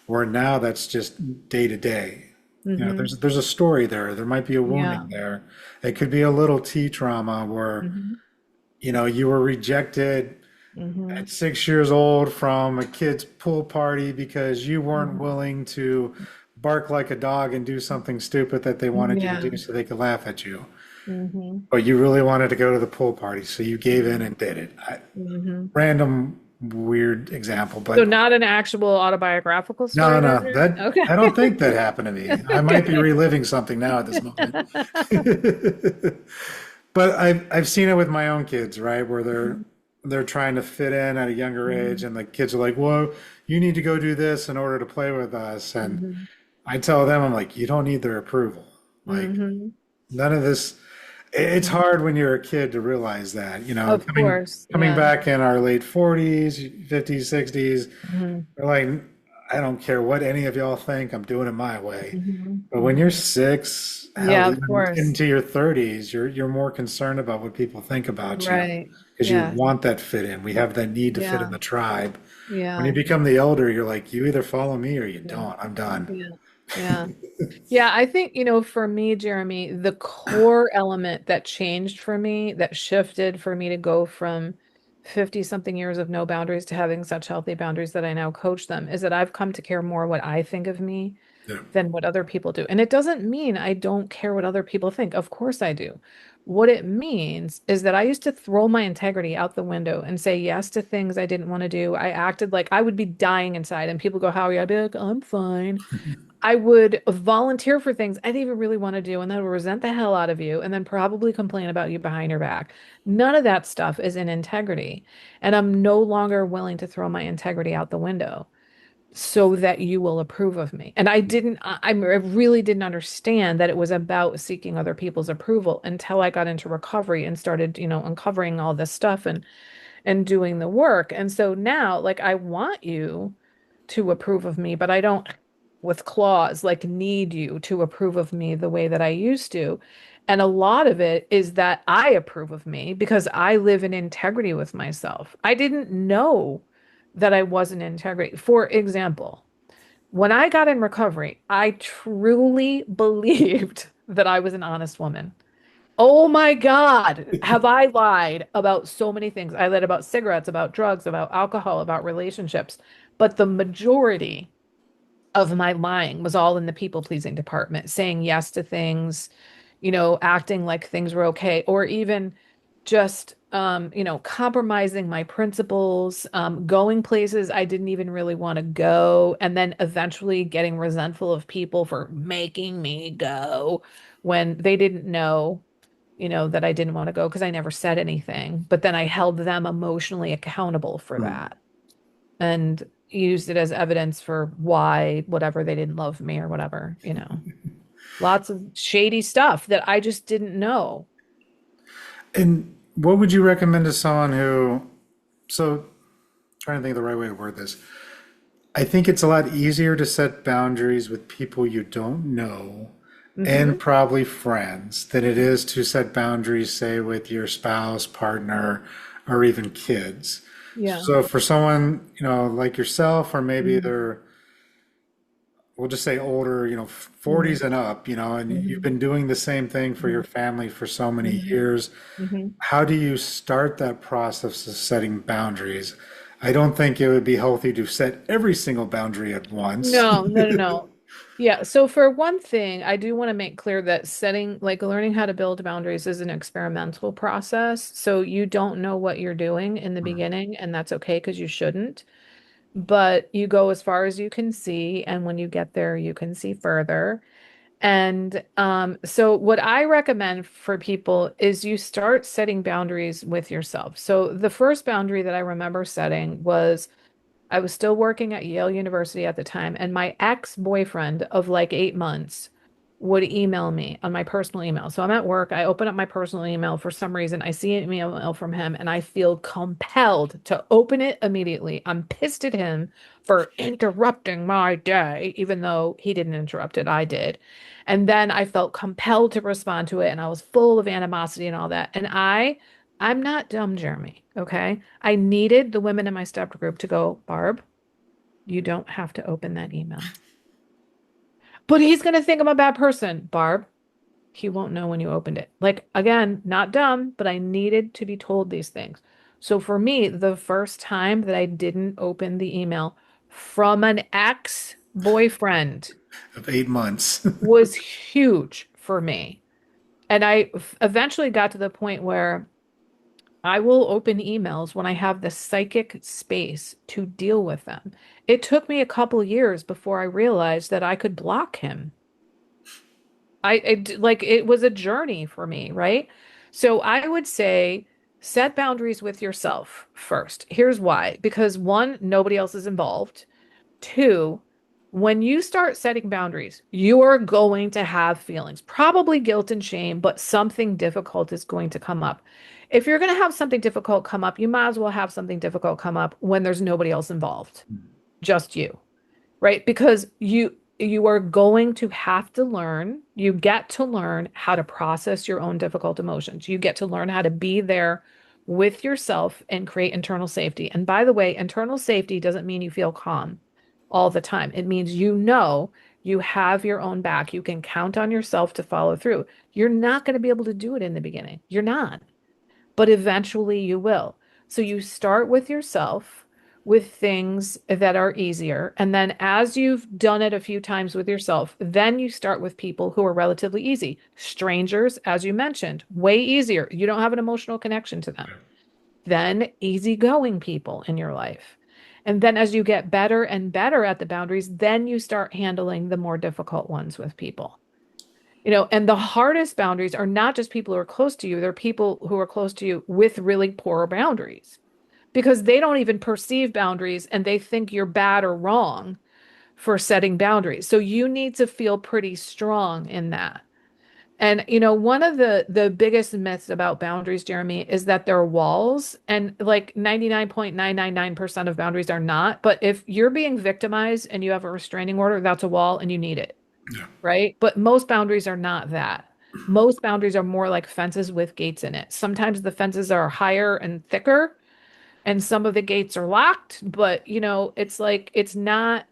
where now that's just day to day? Hmm. There's a story there. There might be a Yeah. wounding there. It could be a little T trauma where, Hmm. you were rejected Hmm. at 6 years old from a kid's pool party because you weren't Hmm. willing to bark like a dog and do something stupid that they wanted you to Yeah. do so they could laugh at you. Hmm. But you really wanted to go to the pool party, so you gave in and did it. Hmm. Random, weird example, So but not an actual autobiographical no, story there, no, Jeremy? that Okay. I don't think that happened to me. I might be Okay. reliving something now at this moment. But I've seen it with my own kids, right? Where they're trying to fit in at a younger age, Mhm. and the kids are like, "Well, you need to go do this in order to play with us." And Mhm. I tell them, I'm like, "You don't need their approval. Like, Mhm. none of this." It's Mhm. hard when you're a kid to realize that, Of course. coming Yeah. back in our late 40s, 50s, 60s, Mhm. we're like, I don't care what any of y'all think, I'm doing it my way. Mhm. But when you're Mhm. 6, hell, Yeah, of even course. into your 30s, you're more concerned about what people think about you Right. because you Yeah. want that fit in. We have that need to fit in Yeah. the tribe. When you Yeah. become the elder, you're like, you either follow me or you Yeah. don't. I'm done. Yeah. Yeah. Yeah, I think, for me, Jeremy, the core element that changed for me, that shifted for me to go from 50 something years of no boundaries to having such healthy boundaries that I now coach them, is that I've come to care more what I think of me Yeah. than what other people do. And it doesn't mean I don't care what other people think. Of course I do. What it means is that I used to throw my integrity out the window and say yes to things I didn't want to do. I acted like I would be dying inside, and people go, "How are you?" I'd be like, "I'm fine." I would volunteer for things I didn't even really want to do, and then would resent the hell out of you, and then probably complain about you behind your back. None of that stuff is in integrity. And I'm no longer willing to throw my integrity out the window so that you will approve of me. And I really didn't understand that it was about seeking other people's approval until I got into recovery and started, uncovering all this stuff and doing the work. And so now, like, I want you to approve of me, but I don't, with clause, like, need you to approve of me the way that I used to. And a lot of it is that I approve of me because I live in integrity with myself. I didn't know that I wasn't in integrity. For example, when I got in recovery, I truly believed that I was an honest woman. Oh my God, have I lied about so many things? I lied about cigarettes, about drugs, about alcohol, about relationships. But the majority of my lying was all in the people pleasing department, saying yes to things, acting like things were okay, or even just, compromising my principles, going places I didn't even really want to go, and then eventually getting resentful of people for making me go when they didn't know, that I didn't want to go because I never said anything. But then I held them emotionally accountable for Hmm. that and used it as evidence for why, whatever, they didn't love me or whatever. Lots of shady stuff that I just didn't know. And what would you recommend to someone who, so trying to think of the right way to word this. I think it's a lot easier to set boundaries with people you don't know Hmm. and probably friends than it is to set boundaries, say, with your spouse, partner, or even kids. Yeah. So for someone, like yourself, or maybe Hmm. they're, we'll just say older, Hmm. 40s and up, and you've Hmm. been doing the same thing for your Hmm. family for so many Hmm. years. Hmm. How do you start that process of setting boundaries? I don't think it would be healthy to set every single boundary at once. No, no, no, no. Yeah. So for one thing, I do want to make clear that setting, like learning how to build boundaries is an experimental process. So you don't know what you're doing in the beginning, and that's okay because you shouldn't. But you go as far as you can see, and when you get there, you can see further. And so what I recommend for people is you start setting boundaries with yourself. So the first boundary that I remember setting was I was still working at Yale University at the time, and my ex-boyfriend of like 8 months would email me on my personal email. So I'm at work, I open up my personal email for some reason, I see an email from him, and I feel compelled to open it immediately. I'm pissed at him for interrupting my day, even though he didn't interrupt it, I did. And then I felt compelled to respond to it, and I was full of animosity and all that. And I'm not dumb, Jeremy, okay? I needed the women in my step group to go, Barb, you don't have to open that email. But he's going to think I'm a bad person. Barb, he won't know when you opened it. Like, again, not dumb, but I needed to be told these things. So for me, the first time that I didn't open the email from an ex-boyfriend Of 8 months. was huge for me. And eventually got to the point where I will open emails when I have the psychic space to deal with them. It took me a couple years before I realized that I could block him. Like it was a journey for me, right? So I would say set boundaries with yourself first. Here's why. Because one, nobody else is involved. Two, when you start setting boundaries, you are going to have feelings, probably guilt and shame, but something difficult is going to come up. If you're going to have something difficult come up, you might as well have something difficult come up when there's nobody else involved, just you, right? Because you are going to have to learn, you get to learn how to process your own difficult emotions. You get to learn how to be there with yourself and create internal safety. And by the way, internal safety doesn't mean you feel calm all the time. It means you have your own back. You can count on yourself to follow through. You're not going to be able to do it in the beginning. You're not, but eventually you will. So you start with yourself with things that are easier. And then as you've done it a few times with yourself, then you start with people who are relatively easy. Strangers, as you mentioned, way easier. You don't have an emotional connection to them. Then easygoing people in your life. And then as you get better and better at the boundaries, then you start handling the more difficult ones with people. And the hardest boundaries are not just people who are close to you, they're people who are close to you with really poor boundaries because they don't even perceive boundaries and they think you're bad or wrong for setting boundaries. So you need to feel pretty strong in that. And one of the biggest myths about boundaries, Jeremy, is that they're walls, and like 99.999% of boundaries are not. But if you're being victimized and you have a restraining order, that's a wall and you need it, Yeah. right? But most boundaries are not that. Most boundaries are more like fences with gates in it. Sometimes the fences are higher and thicker, and some of the gates are locked, but it's like it's not,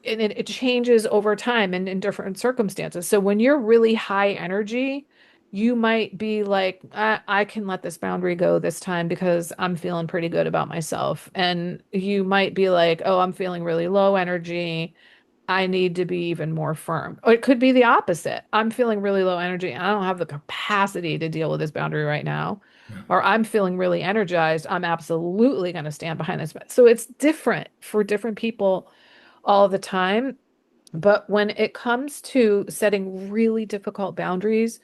and it changes over time and in different circumstances. So when you're really high energy, you might be like, I can let this boundary go this time because I'm feeling pretty good about myself. And you might be like, oh, I'm feeling really low energy. I need to be even more firm. Or it could be the opposite. I'm feeling really low energy. I don't have the capacity to deal with this boundary right now. Yeah. Or I'm feeling really energized. I'm absolutely going to stand behind this. So it's different for different people all the time. But when it comes to setting really difficult boundaries,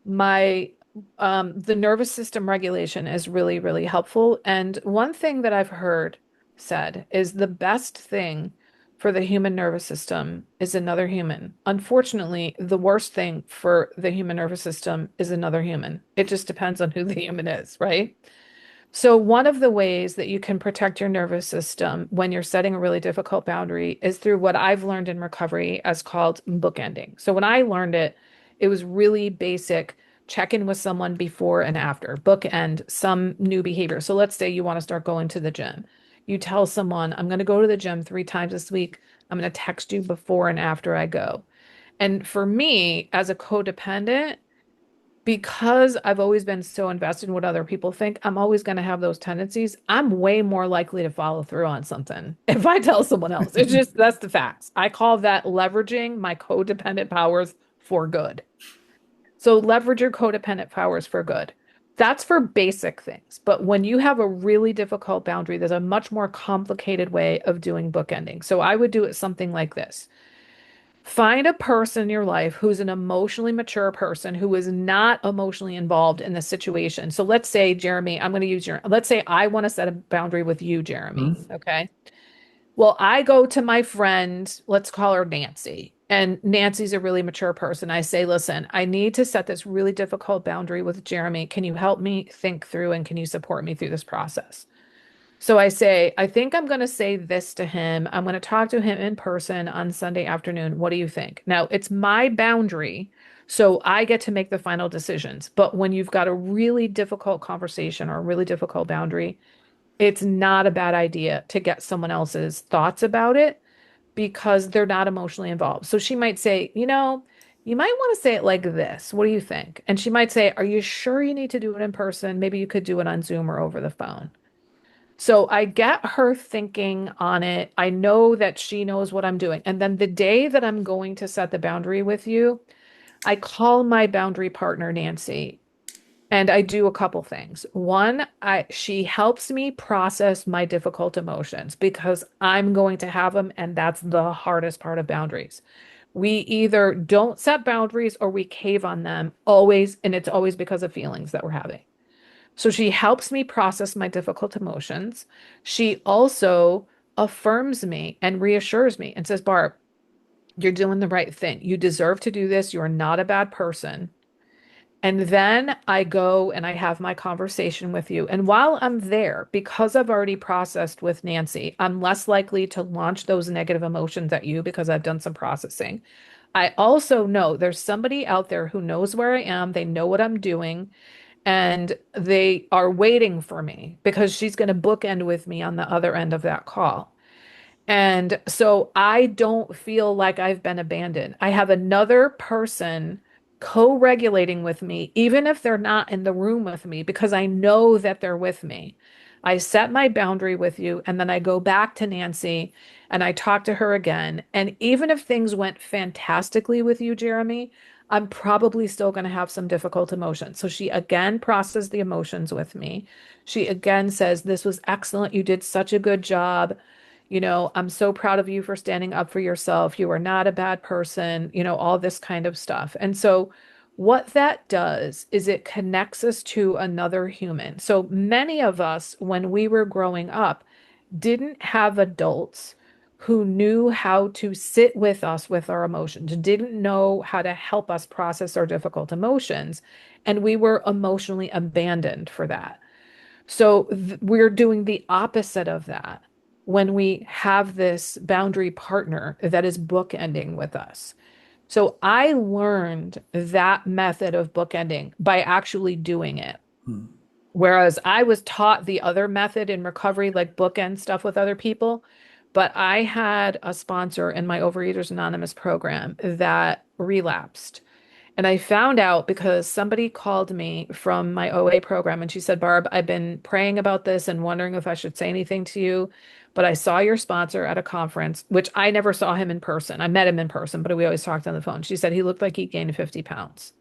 my the nervous system regulation is really, really helpful. And one thing that I've heard said is the best thing for the human nervous system is another human. Unfortunately, the worst thing for the human nervous system is another human. It just depends on who the human is, right? So, one of the ways that you can protect your nervous system when you're setting a really difficult boundary is through what I've learned in recovery as called bookending. So, when I learned it, it was really basic check in with someone before and after, bookend some new behavior. So, let's say you want to start going to the gym. You tell someone, I'm going to go to the gym 3 times this week. I'm going to text you before and after I go. And for me, as a codependent, because I've always been so invested in what other people think, I'm always going to have those tendencies. I'm way more likely to follow through on something if I tell someone else. It's just, that's the facts. I call that leveraging my codependent powers for good. So leverage your codependent powers for good. That's for basic things. But when you have a really difficult boundary, there's a much more complicated way of doing bookending. So I would do it something like this. Find a person in your life who's an emotionally mature person who is not emotionally involved in the situation. So let's say, Jeremy, I'm going to use let's say I want to set a boundary with you, Jeremy. Mhm. Okay. Well, I go to my friend, let's call her Nancy. And Nancy's a really mature person. I say, listen, I need to set this really difficult boundary with Jeremy. Can you help me think through and can you support me through this process? So I say, I think I'm going to say this to him. I'm going to talk to him in person on Sunday afternoon. What do you think? Now, it's my boundary, so I get to make the final decisions. But when you've got a really difficult conversation or a really difficult boundary, it's not a bad idea to get someone else's thoughts about it because they're not emotionally involved. So she might say, you might want to say it like this. What do you think? And she might say, are you sure you need to do it in person? Maybe you could do it on Zoom or over the phone. So I get her thinking on it. I know that she knows what I'm doing. And then the day that I'm going to set the boundary with you, I call my boundary partner, Nancy, and I do a couple things. One, she helps me process my difficult emotions because I'm going to have them, and that's the hardest part of boundaries. We either don't set boundaries or we cave on them always, and it's always because of feelings that we're having. So she helps me process my difficult emotions. She also affirms me and reassures me and says, Barb, you're doing the right thing. You deserve to do this. You're not a bad person. And then I go and I have my conversation with you. And while I'm there, because I've already processed with Nancy, I'm less likely to launch those negative emotions at you because I've done some processing. I also know there's somebody out there who knows where I am. They know what I'm doing and they are waiting for me because she's going to bookend with me on the other end of that call. And so I don't feel like I've been abandoned. I have another person co-regulating with me, even if they're not in the room with me, because I know that they're with me. I set my boundary with you, and then I go back to Nancy and I talk to her again. And even if things went fantastically with you, Jeremy, I'm probably still going to have some difficult emotions. So she again processes the emotions with me. She again says, this was excellent. You did such a good job. I'm so proud of you for standing up for yourself. You are not a bad person, all this kind of stuff. And so, what that does is it connects us to another human. So many of us, when we were growing up, didn't have adults who knew how to sit with us with our emotions, didn't know how to help us process our difficult emotions. And we were emotionally abandoned for that. So we're doing the opposite of that when we have this boundary partner that is bookending with us. So I learned that method of bookending by actually doing it. Hmm. Whereas I was taught the other method in recovery, like bookend stuff with other people. But I had a sponsor in my Overeaters Anonymous program that relapsed. And I found out because somebody called me from my OA program and she said, Barb, I've been praying about this and wondering if I should say anything to you. But I saw your sponsor at a conference, which I never saw him in person. I met him in person, but we always talked on the phone. She said he looked like he gained 50 pounds.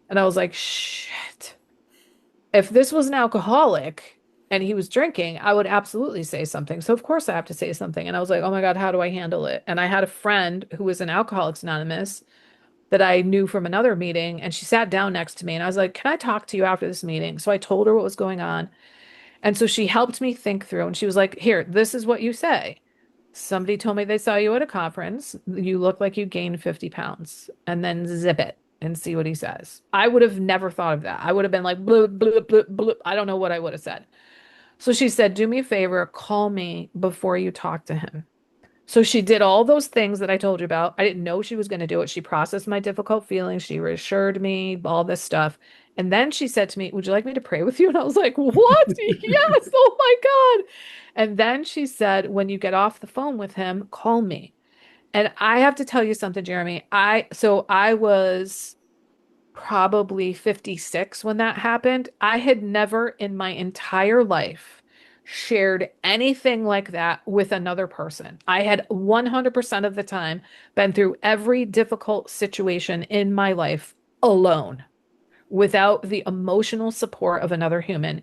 And I was like, shit. If this was an alcoholic and he was drinking, I would absolutely say something. So, of course, I have to say something. And I was like, oh my God, how do I handle it? And I had a friend who was in Alcoholics Anonymous that I knew from another meeting, and she sat down next to me. And I was like, can I talk to you after this meeting? So I told her what was going on. And so she helped me think through, and she was like, here, this is what you say. Somebody told me they saw you at a conference. You look like you gained 50 pounds, and then zip it and see what he says. I would have never thought of that. I would have been like, bloop, bloop, bloop, bloop. I don't know what I would have said. So she said, do me a favor, call me before you talk to him. So she did all those things that I told you about. I didn't know she was going to do it. She processed my difficult feelings. She reassured me, all this stuff. And then she said to me, would you like me to pray with you? And I was like, what? Yes. Oh my God. And then she said, when you get off the phone with him, call me. And I have to tell you something, Jeremy. I was probably 56 when that happened. I had never in my entire life shared anything like that with another person. I had 100% of the time been through every difficult situation in my life alone without the emotional support of another human.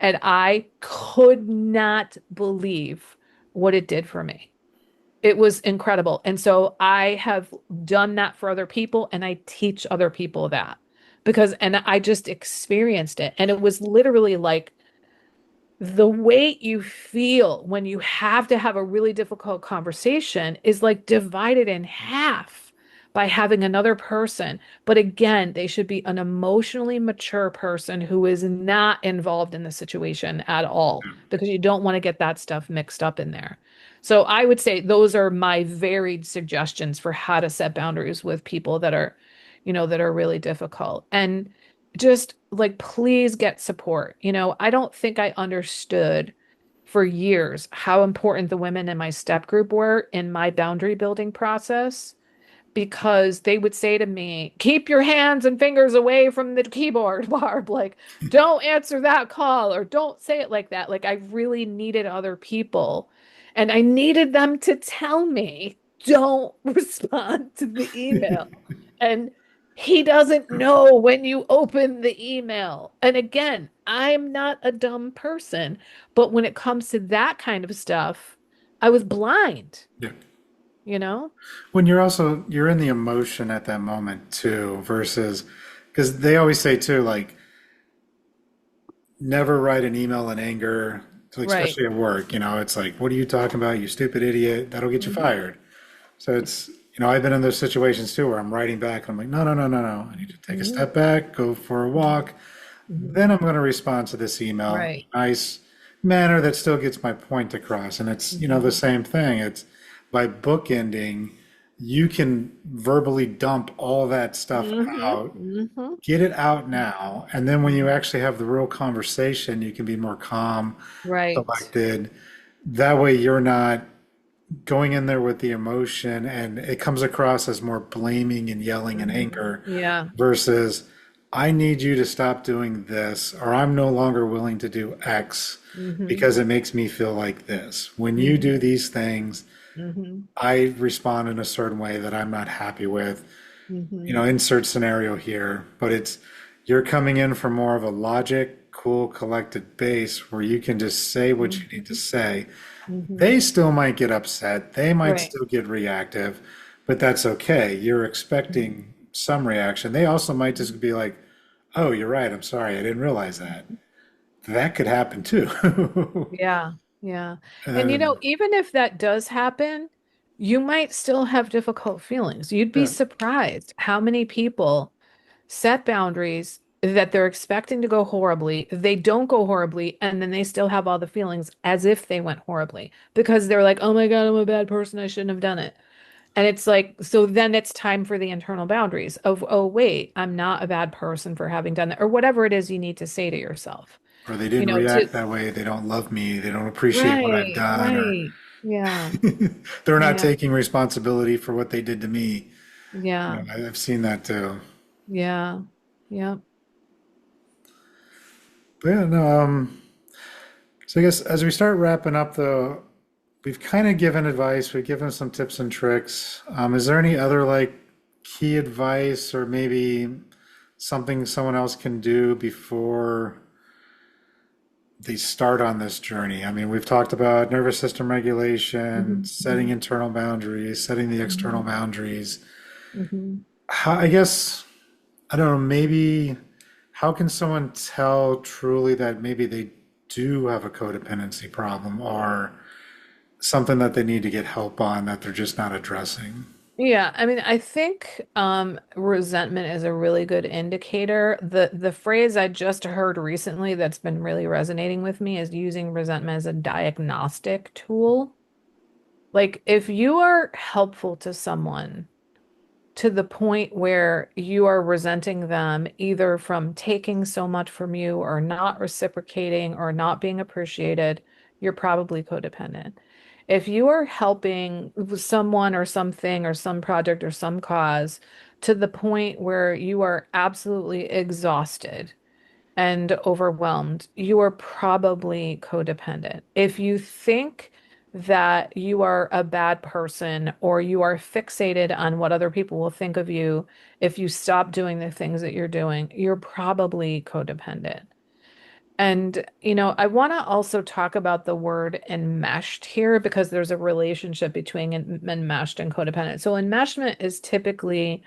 And I could not believe what it did for me. It was incredible. And so I have done that for other people and I teach other people that and I just experienced it. And it was literally like the weight you feel when you have to have a really difficult conversation is like divided in half by having another person. But again, they should be an emotionally mature person who is not involved in the situation at all, because you don't want to get that stuff mixed up in there. So I would say those are my varied suggestions for how to set boundaries with people that are, that are really difficult. And just like, please get support. I don't think I understood for years how important the women in my step group were in my boundary building process, because they would say to me, keep your hands and fingers away from the keyboard, Barb. Like, don't answer that call or don't say it like that. Like, I really needed other people and I needed them to tell me, don't respond to the email. And he doesn't know when you open the email. And again, I'm not a dumb person, but when it comes to that kind of stuff, I was blind, Yeah. you know? When you're in the emotion at that moment too, versus because they always say too, like never write an email in anger, like, Right. especially at work. It's like, what are you talking about, you stupid idiot? That'll get you Mhm. fired. So I've been in those situations too where I'm writing back and I'm like, no, no, no, no, no. I need to take a Mhm. step back, go for a walk. Mhm. Then I'm going to respond to this email in Right. a nice manner that still gets my point across. And it's, the Mhm. same thing. It's by bookending, you can verbally dump all that stuff Mhm. out, Mhm. get it out now. And then when you Mhm. actually have the real conversation, you can be more calm, Right. collected. That way you're not going in there with the emotion and it comes across as more blaming and yelling and Mhm. anger Yeah. versus I need you to stop doing this or I'm no longer willing to do X Mhm. because it makes me feel like this. When you Mhm. do these things, Mhm. I respond in a certain way that I'm not happy with. Mhm. Insert scenario here, but you're coming in from more of a logic, cool, collected base where you can just say what you need to Mhm. say. Mhm. They still might get upset. They might Right. still get reactive, but that's okay. You're expecting some reaction. They also might just be like, oh, you're right. I'm sorry. I didn't realize that. That could happen too. Yeah. Yeah. And And even if that does happen, you might still have difficult feelings. You'd be yeah, surprised how many people set boundaries that they're expecting to go horribly. They don't go horribly, and then they still have all the feelings as if they went horribly because they're like, oh my God, I'm a bad person. I shouldn't have done it. And it's like, so then it's time for the internal boundaries of, oh, wait, I'm not a bad person for having done that, or whatever it is you need to say to yourself, or they didn't to, react that way. They don't love me. They don't appreciate what I've right, done, or right. Yeah, they're not yeah, taking responsibility for what they did to me. yeah, I've seen that too. yeah, yeah. But yeah, no, so I guess as we start wrapping up though, we've kind of given advice, we've given some tips and tricks. Is there any other like key advice or maybe something someone else can do before they start on this journey? I mean, we've talked about nervous system regulation, Hmm. setting Hmm. internal boundaries, setting the external Hmm. boundaries. Hmm. I guess, I don't know, maybe how can someone tell truly that maybe they do have a codependency problem or something that they need to get help on that they're just not addressing? Yeah, I mean, I think resentment is a really good indicator. The phrase I just heard recently that's been really resonating with me is using resentment as a diagnostic tool. Like if you are helpful to someone to the point where you are resenting them either from taking so much from you or not reciprocating or not being appreciated, you're probably codependent. If you are helping someone or something or some project or some cause to the point where you are absolutely exhausted and overwhelmed, you are probably codependent. If you think that you are a bad person or you are fixated on what other people will think of you, if you stop doing the things that you're doing, you're probably codependent. And, I want to also talk about the word enmeshed here because there's a relationship between enmeshed and codependent. So, enmeshment is typically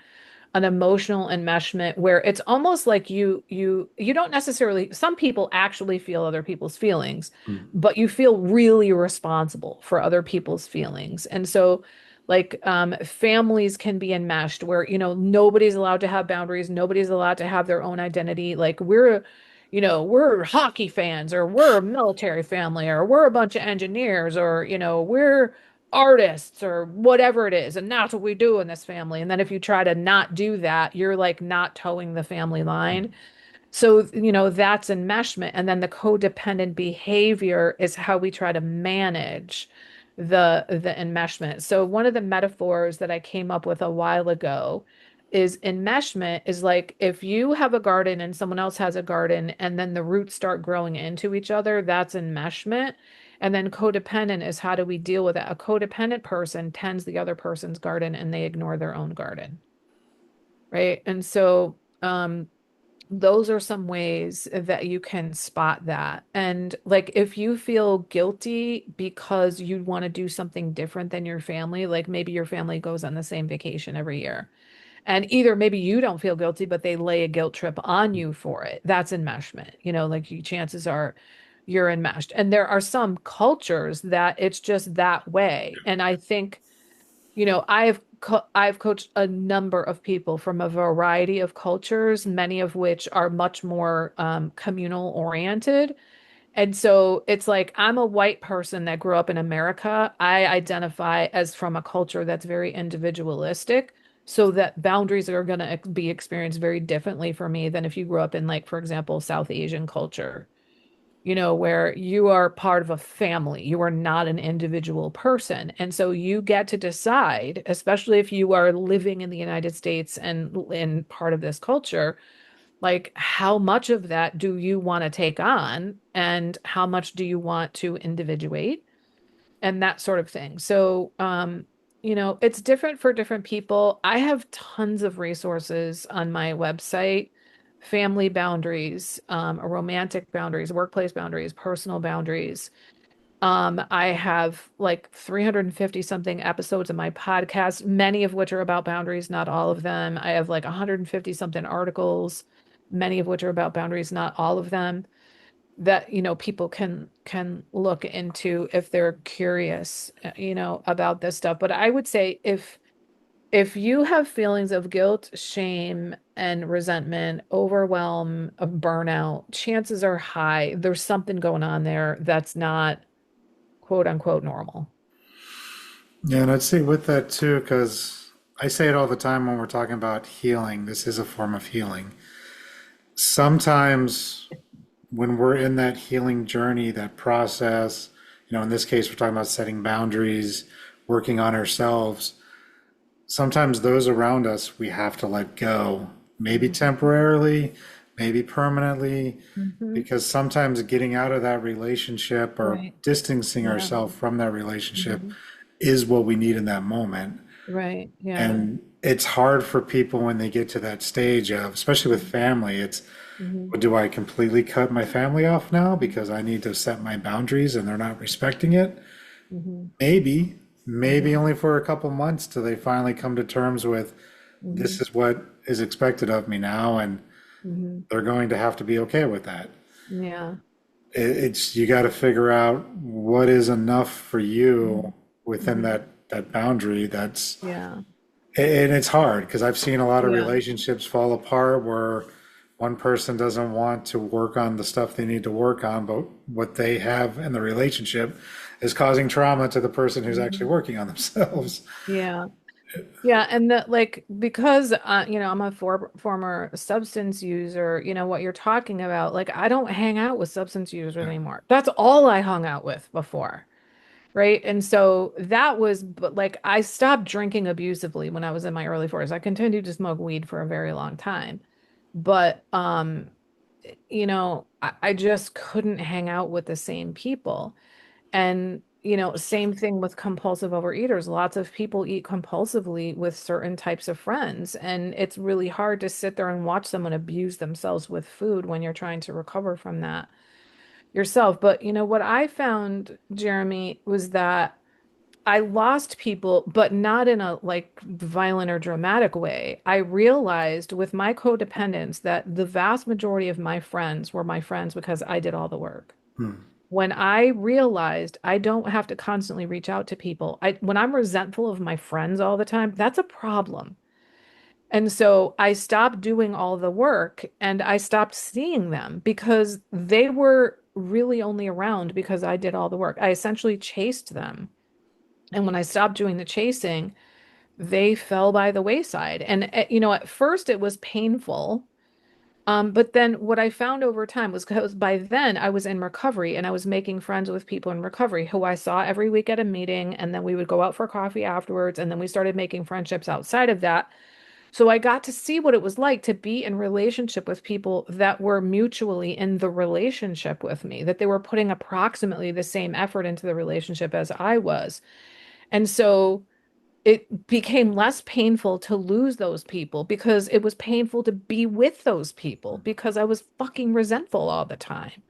an emotional enmeshment where it's almost like you don't necessarily, some people actually feel other people's feelings, Mm. but you feel really responsible for other people's feelings. And so like families can be enmeshed where nobody's allowed to have boundaries, nobody's allowed to have their own identity. Like we're hockey fans, or we're a military family, or we're a bunch of engineers, or we're artists or whatever it is. And that's what we do in this family. And then if you try to not do that, you're like not towing the family line. So, that's enmeshment. And then the codependent behavior is how we try to manage the enmeshment. So one of the metaphors that I came up with a while ago is enmeshment is like if you have a garden and someone else has a garden and then the roots start growing into each other, that's enmeshment. And then codependent is how do we deal with it? A codependent person tends the other person's garden and they ignore their own garden, right? And so those are some ways that you can spot that. And like if you feel guilty because you want to do something different than your family, like maybe your family goes on the same vacation every year. And either maybe you don't feel guilty, but they lay a guilt trip on you for it. That's enmeshment. Like chances are you're enmeshed. And there are some cultures that it's just that way. And I think I've coached a number of people from a variety of cultures, many of which are much more communal oriented. And so it's like I'm a white person that grew up in America. I identify as from a culture that's very individualistic, so that boundaries are going to be experienced very differently for me than if you grew up in, like, for example, South Asian culture, where you are part of a family. You are not an individual person. And so you get to decide, especially if you are living in the United States and in part of this culture, like how much of that do you want to take on and how much do you want to individuate and that sort of thing. So, it's different for different people. I have tons of resources on my website, family boundaries, romantic boundaries, workplace boundaries, personal boundaries. I have like 350 something episodes of my podcast, many of which are about boundaries, not all of them. I have like 150 something articles, many of which are about boundaries, not all of them, that people can look into if they're curious, about this stuff. But I would say if you have feelings of guilt, shame, and resentment, overwhelm, of burnout, chances are high there's something going on there that's not quote unquote normal. Yeah, and I'd say with that too, because I say it all the time when we're talking about healing, this is a form of healing. Sometimes when we're in that healing journey, that process, in this case, we're talking about setting boundaries, working on ourselves. Sometimes those around us we have to let go, maybe Mhm. temporarily, maybe permanently, Mhm. because sometimes getting out of that relationship or Right. distancing Yeah. ourselves from that relationship Mhm. is what we need in that moment. Right. Yeah. And it's hard for people when they get to that stage of, especially with family, it's, Mhm. well, do I completely cut my family off now because I need to set my boundaries and they're not respecting it? Mhm. Maybe, maybe Mhm. only for a couple months till they finally come to terms with this Mhm. is what is expected of me now, and Mhm. they're going to have to be okay with that. Yeah. It's you got to figure out what is enough for you Mhm. within Mhm. that boundary that's Yeah. And it's hard because I've seen a lot of Yeah. relationships fall apart where one person doesn't want to work on the stuff they need to work on, but what they have in the relationship is causing trauma to the person who's actually Mhm. working on themselves. Yeah. Yeah, and that like because I'm a former substance user, what you're talking about, like I don't hang out with substance users Yeah. anymore. That's all I hung out with before, right? And so that was, but like I stopped drinking abusively when I was in my early 40s. I continued to smoke weed for a very long time. But I just couldn't hang out with the same people. And, same thing with compulsive overeaters. Lots of people eat compulsively with certain types of friends. And it's really hard to sit there and watch someone abuse themselves with food when you're trying to recover from that yourself. But, what I found, Jeremy, was that I lost people, but not in a like violent or dramatic way. I realized with my codependence that the vast majority of my friends were my friends because I did all the work. Hmm. When I realized I don't have to constantly reach out to people, when I'm resentful of my friends all the time, that's a problem. And so I stopped doing all the work and I stopped seeing them because they were really only around because I did all the work. I essentially chased them. And when I stopped doing the chasing, they fell by the wayside. And, at first it was painful. But then what I found over time was because by then I was in recovery and I was making friends with people in recovery who I saw every week at a meeting. And then we would go out for coffee afterwards. And then we started making friendships outside of that. So I got to see what it was like to be in relationship with people that were mutually in the relationship with me, that they were putting approximately the same effort into the relationship as I was. And so it became less painful to lose those people because it was painful to be with those people because I was fucking resentful all the time.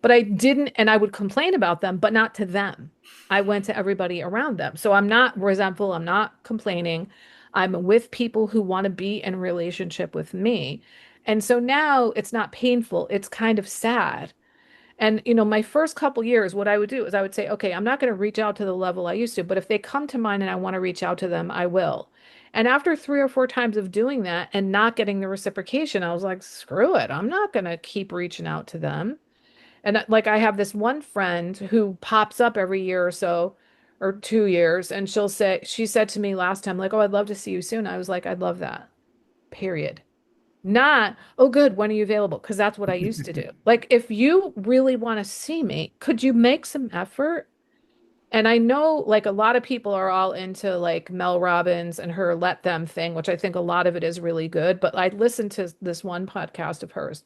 But I didn't, and I would complain about them, but not to them. I went to everybody around them. So I'm not resentful. I'm not complaining. I'm with people who want to be in relationship with me. And so now it's not painful. It's kind of sad. And, my first couple years, what I would do is I would say, okay, I'm not going to reach out to the level I used to, but if they come to mind and I want to reach out to them, I will. And after 3 or 4 times of doing that and not getting the reciprocation, I was like, screw it. I'm not going to keep reaching out to them. And like I have this one friend who pops up every year or so, or 2 years, and she said to me last time, like, oh, I'd love to see you soon. I was like, I'd love that. Period. Not, oh, good, when are you available? Because that's what I used to do. Like, if you really want to see me, could you make some effort? And I know, like, a lot of people are all into like Mel Robbins and her Let Them thing, which I think a lot of it is really good. But I listened to this one podcast of hers,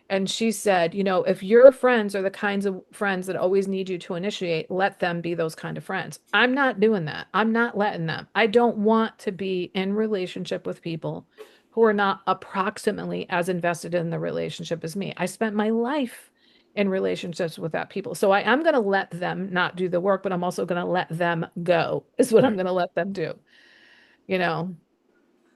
and she said, if your friends are the kinds of friends that always need you to initiate, let them be those kind of friends. I'm not doing that. I'm not letting them. I don't want to be in relationship with people who are not approximately as invested in the relationship as me. I spent my life in relationships with that people. So I am going to let them not do the work, but I'm also going to let them go, is what I'm Right. going to let them do, you know?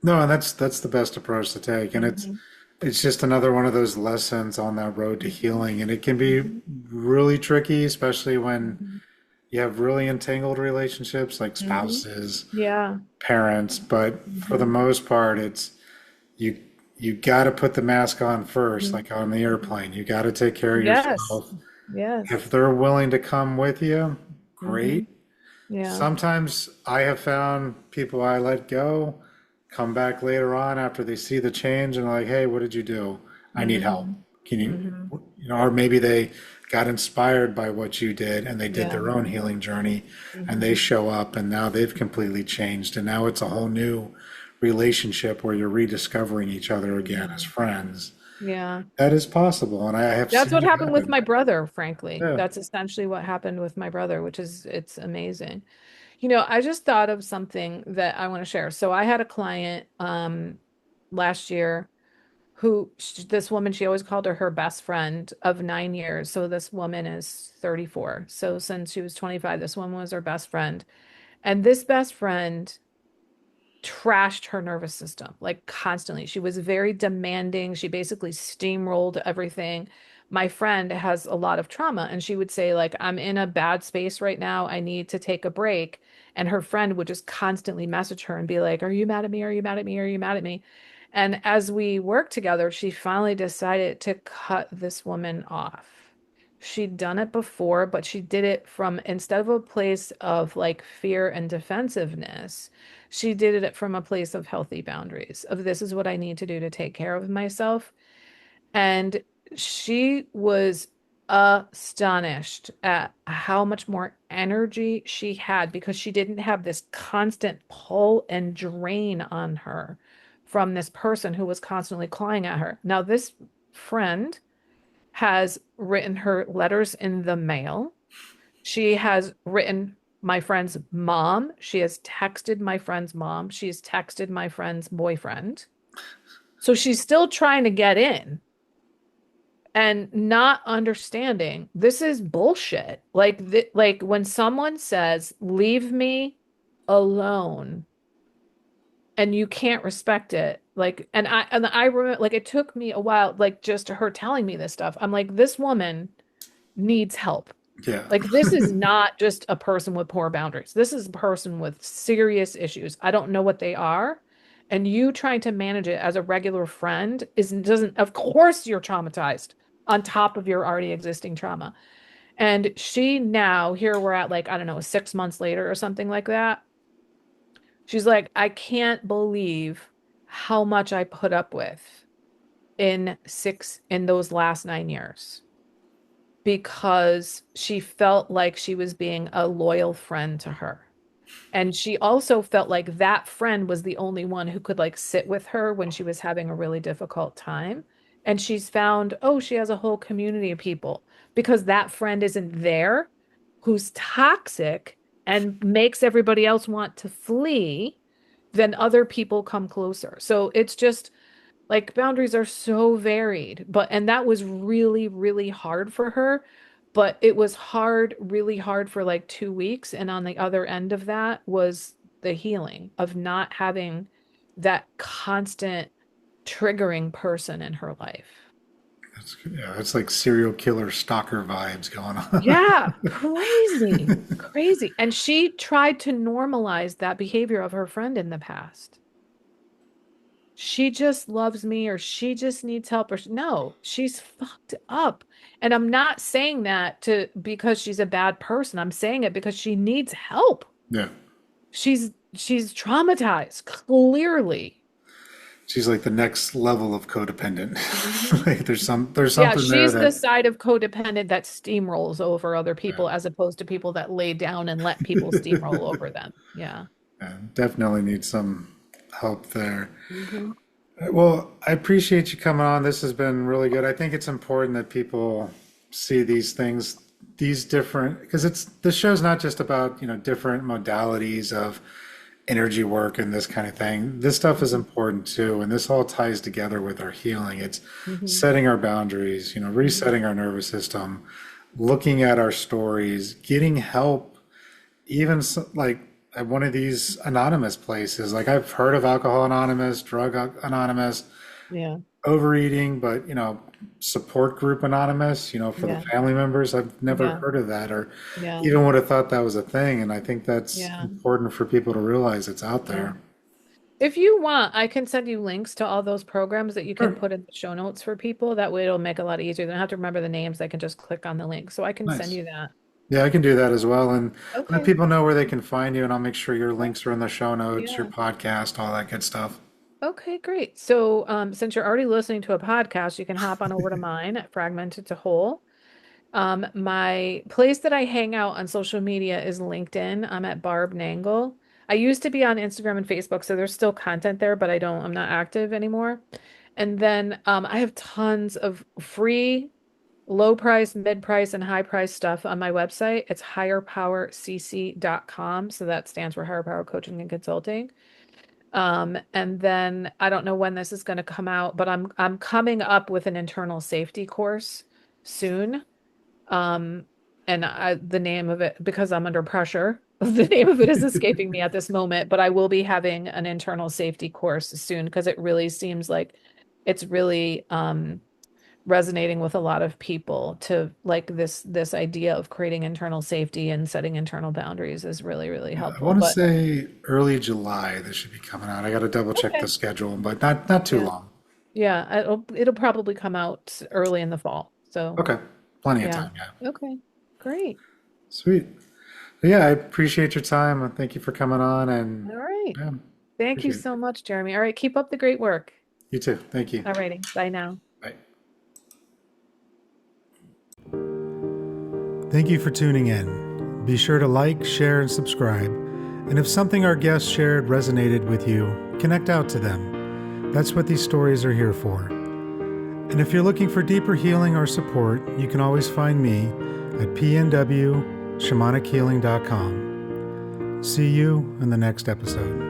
No, and that's the best approach to take. And Mhm. it's just another one of those lessons on that road to Mhm. healing. And it can be Mhm. really tricky, especially when Mhm. you have really entangled relationships like Mhm. spouses, Yeah. parents. But for the Mhm. most part, it's you you got to put the mask on first, Mhm. like on the Mhm. airplane. You got to take care of Yes. yourself. If Yes. they're willing to come with you, Hmm. great. Yeah. Sometimes I have found people I let go come back later on after they see the change and like, hey, what did you do? I need help. Hmm. Can Hmm. or maybe they got inspired by what you did and they did Yeah. their own healing journey and they Hmm. show up and now they've completely changed and now it's a whole new relationship where you're rediscovering each other again as Hmm. friends. Yeah. That is possible and I have That's seen what it happened with happen. my brother, frankly. Yeah. That's essentially what happened with my brother, it's amazing. I just thought of something that I want to share. So I had a client last year this woman, she always called her best friend of 9 years. So this woman is 34. So since she was 25, this woman was her best friend. And this best friend trashed her nervous system like constantly. She was very demanding. She basically steamrolled everything. My friend has a lot of trauma, and she would say, like, I'm in a bad space right now. I need to take a break. And her friend would just constantly message her and be like, "Are you mad at me? Are you mad at me? Are you mad at me?" And as we worked together, she finally decided to cut this woman off. She'd done it before, but she did it from instead of a place of like fear and defensiveness, she did it from a place of healthy boundaries, of this is what I need to do to take care of myself. And she was astonished at how much more energy she had because she didn't have this constant pull and drain on her from this person who was constantly clawing at her. Now, this friend has written her letters in the mail. She has written my friend's mom. She has texted my friend's mom. She's texted my friend's boyfriend. So she's still trying to get in and not understanding this is bullshit. Like when someone says, "Leave me alone," and you can't respect it. Like, and I remember like it took me a while, like just her telling me this stuff. I'm like, this woman needs help. Yeah. Like this is not just a person with poor boundaries. This is a person with serious issues. I don't know what they are. And you trying to manage it as a regular friend is doesn't, of course you're traumatized on top of your already existing trauma. And she now, here we're at like, I don't know, 6 months later or something like that. She's like, I can't believe how much I put up with in those last 9 years because she felt like she was being a loyal friend to her. And she also felt like that friend was the only one who could like sit with her when she was having a really difficult time. And she's found, oh, she has a whole community of people because that friend isn't there who's toxic and makes everybody else want to flee, then other people come closer. So it's just like boundaries are so varied, and that was really, really hard for her. But it was hard, really hard for like 2 weeks. And on the other end of that was the healing of not having that constant triggering person in her life. Yeah, it's like serial killer stalker vibes going on. Yeah, crazy, crazy. And she tried to normalize that behavior of her friend in the past. She just loves me or she just needs help or no, she's fucked up. And I'm not saying that to because she's a bad person. I'm saying it because she needs help. Yeah. She's traumatized, clearly. She's like the next level of codependent. Mhm. Like there's Yeah, something there she's the that, side of codependent that steamrolls over other yeah, people as opposed to people that lay down and let people steamroll over them. Yeah. yeah, definitely needs some help there. Hmm. Well, I appreciate you coming on. This has been really good. I think it's important that people see these things, these different, because it's the show's not just about, different modalities of energy work and this kind of thing. This stuff is important too, and this all ties together with our healing. It's Hmm. setting our boundaries, Hmm. resetting our nervous system, looking at our stories, getting help, even like at one of these anonymous places. Like I've heard of Alcohol Anonymous, Anonymous, Yeah. overeating, but support group anonymous, for the Yeah. family members. I've never Yeah. heard of that or Yeah. even would have thought that was a thing. And I think that's Yeah. important for people to realize it's out Yeah. there. If you want, I can send you links to all those programs that you can Sure. put in the show notes for people. That way it'll make it a lot easier. They don't have to remember the names. They can just click on the link. So I can send Nice. you that. Yeah, I can do that as well. And let Okay. people know where they can find you. And I'll make sure your Sure. links are in the show notes, your Yeah. podcast, all that good stuff. Okay, great. So since you're already listening to a podcast, you can hop on over to mine at Fragmented to Whole. My place that I hang out on social media is LinkedIn. I'm at Barb Nangle. I used to be on Instagram and Facebook, so there's still content there, but I'm not active anymore. And then I have tons of free low price, mid price, and high price stuff on my website. It's higherpowercc.com. So that stands for Higher Power Coaching and Consulting. And then I don't know when this is going to come out, but I'm coming up with an internal safety course soon. Um, and the name of it, because I'm under pressure, the name of it is escaping me at this moment, but I will be having an internal safety course soon because it really seems like it's really resonating with a lot of people to like this idea of creating internal safety and setting internal boundaries is really, really I helpful. want to But say early July this should be coming out. I got to double check the okay. schedule, but not too Yeah. long. Yeah, it'll probably come out early in the fall. So, Okay, plenty of yeah. time. Yeah, Okay. Great. sweet. Yeah, I appreciate your time. Thank you for coming on, and All right. yeah, Thank you appreciate it. so much, Jeremy. All right, keep up the great work. You too. Thank you. All righty. Bye now. Bye. Thank you for tuning in. Be sure to like, share, and subscribe. And if something our guests shared resonated with you, connect out to them. That's what these stories are here for. And if you're looking for deeper healing or support, you can always find me at pnwshamanichealing.com. See you in the next episode.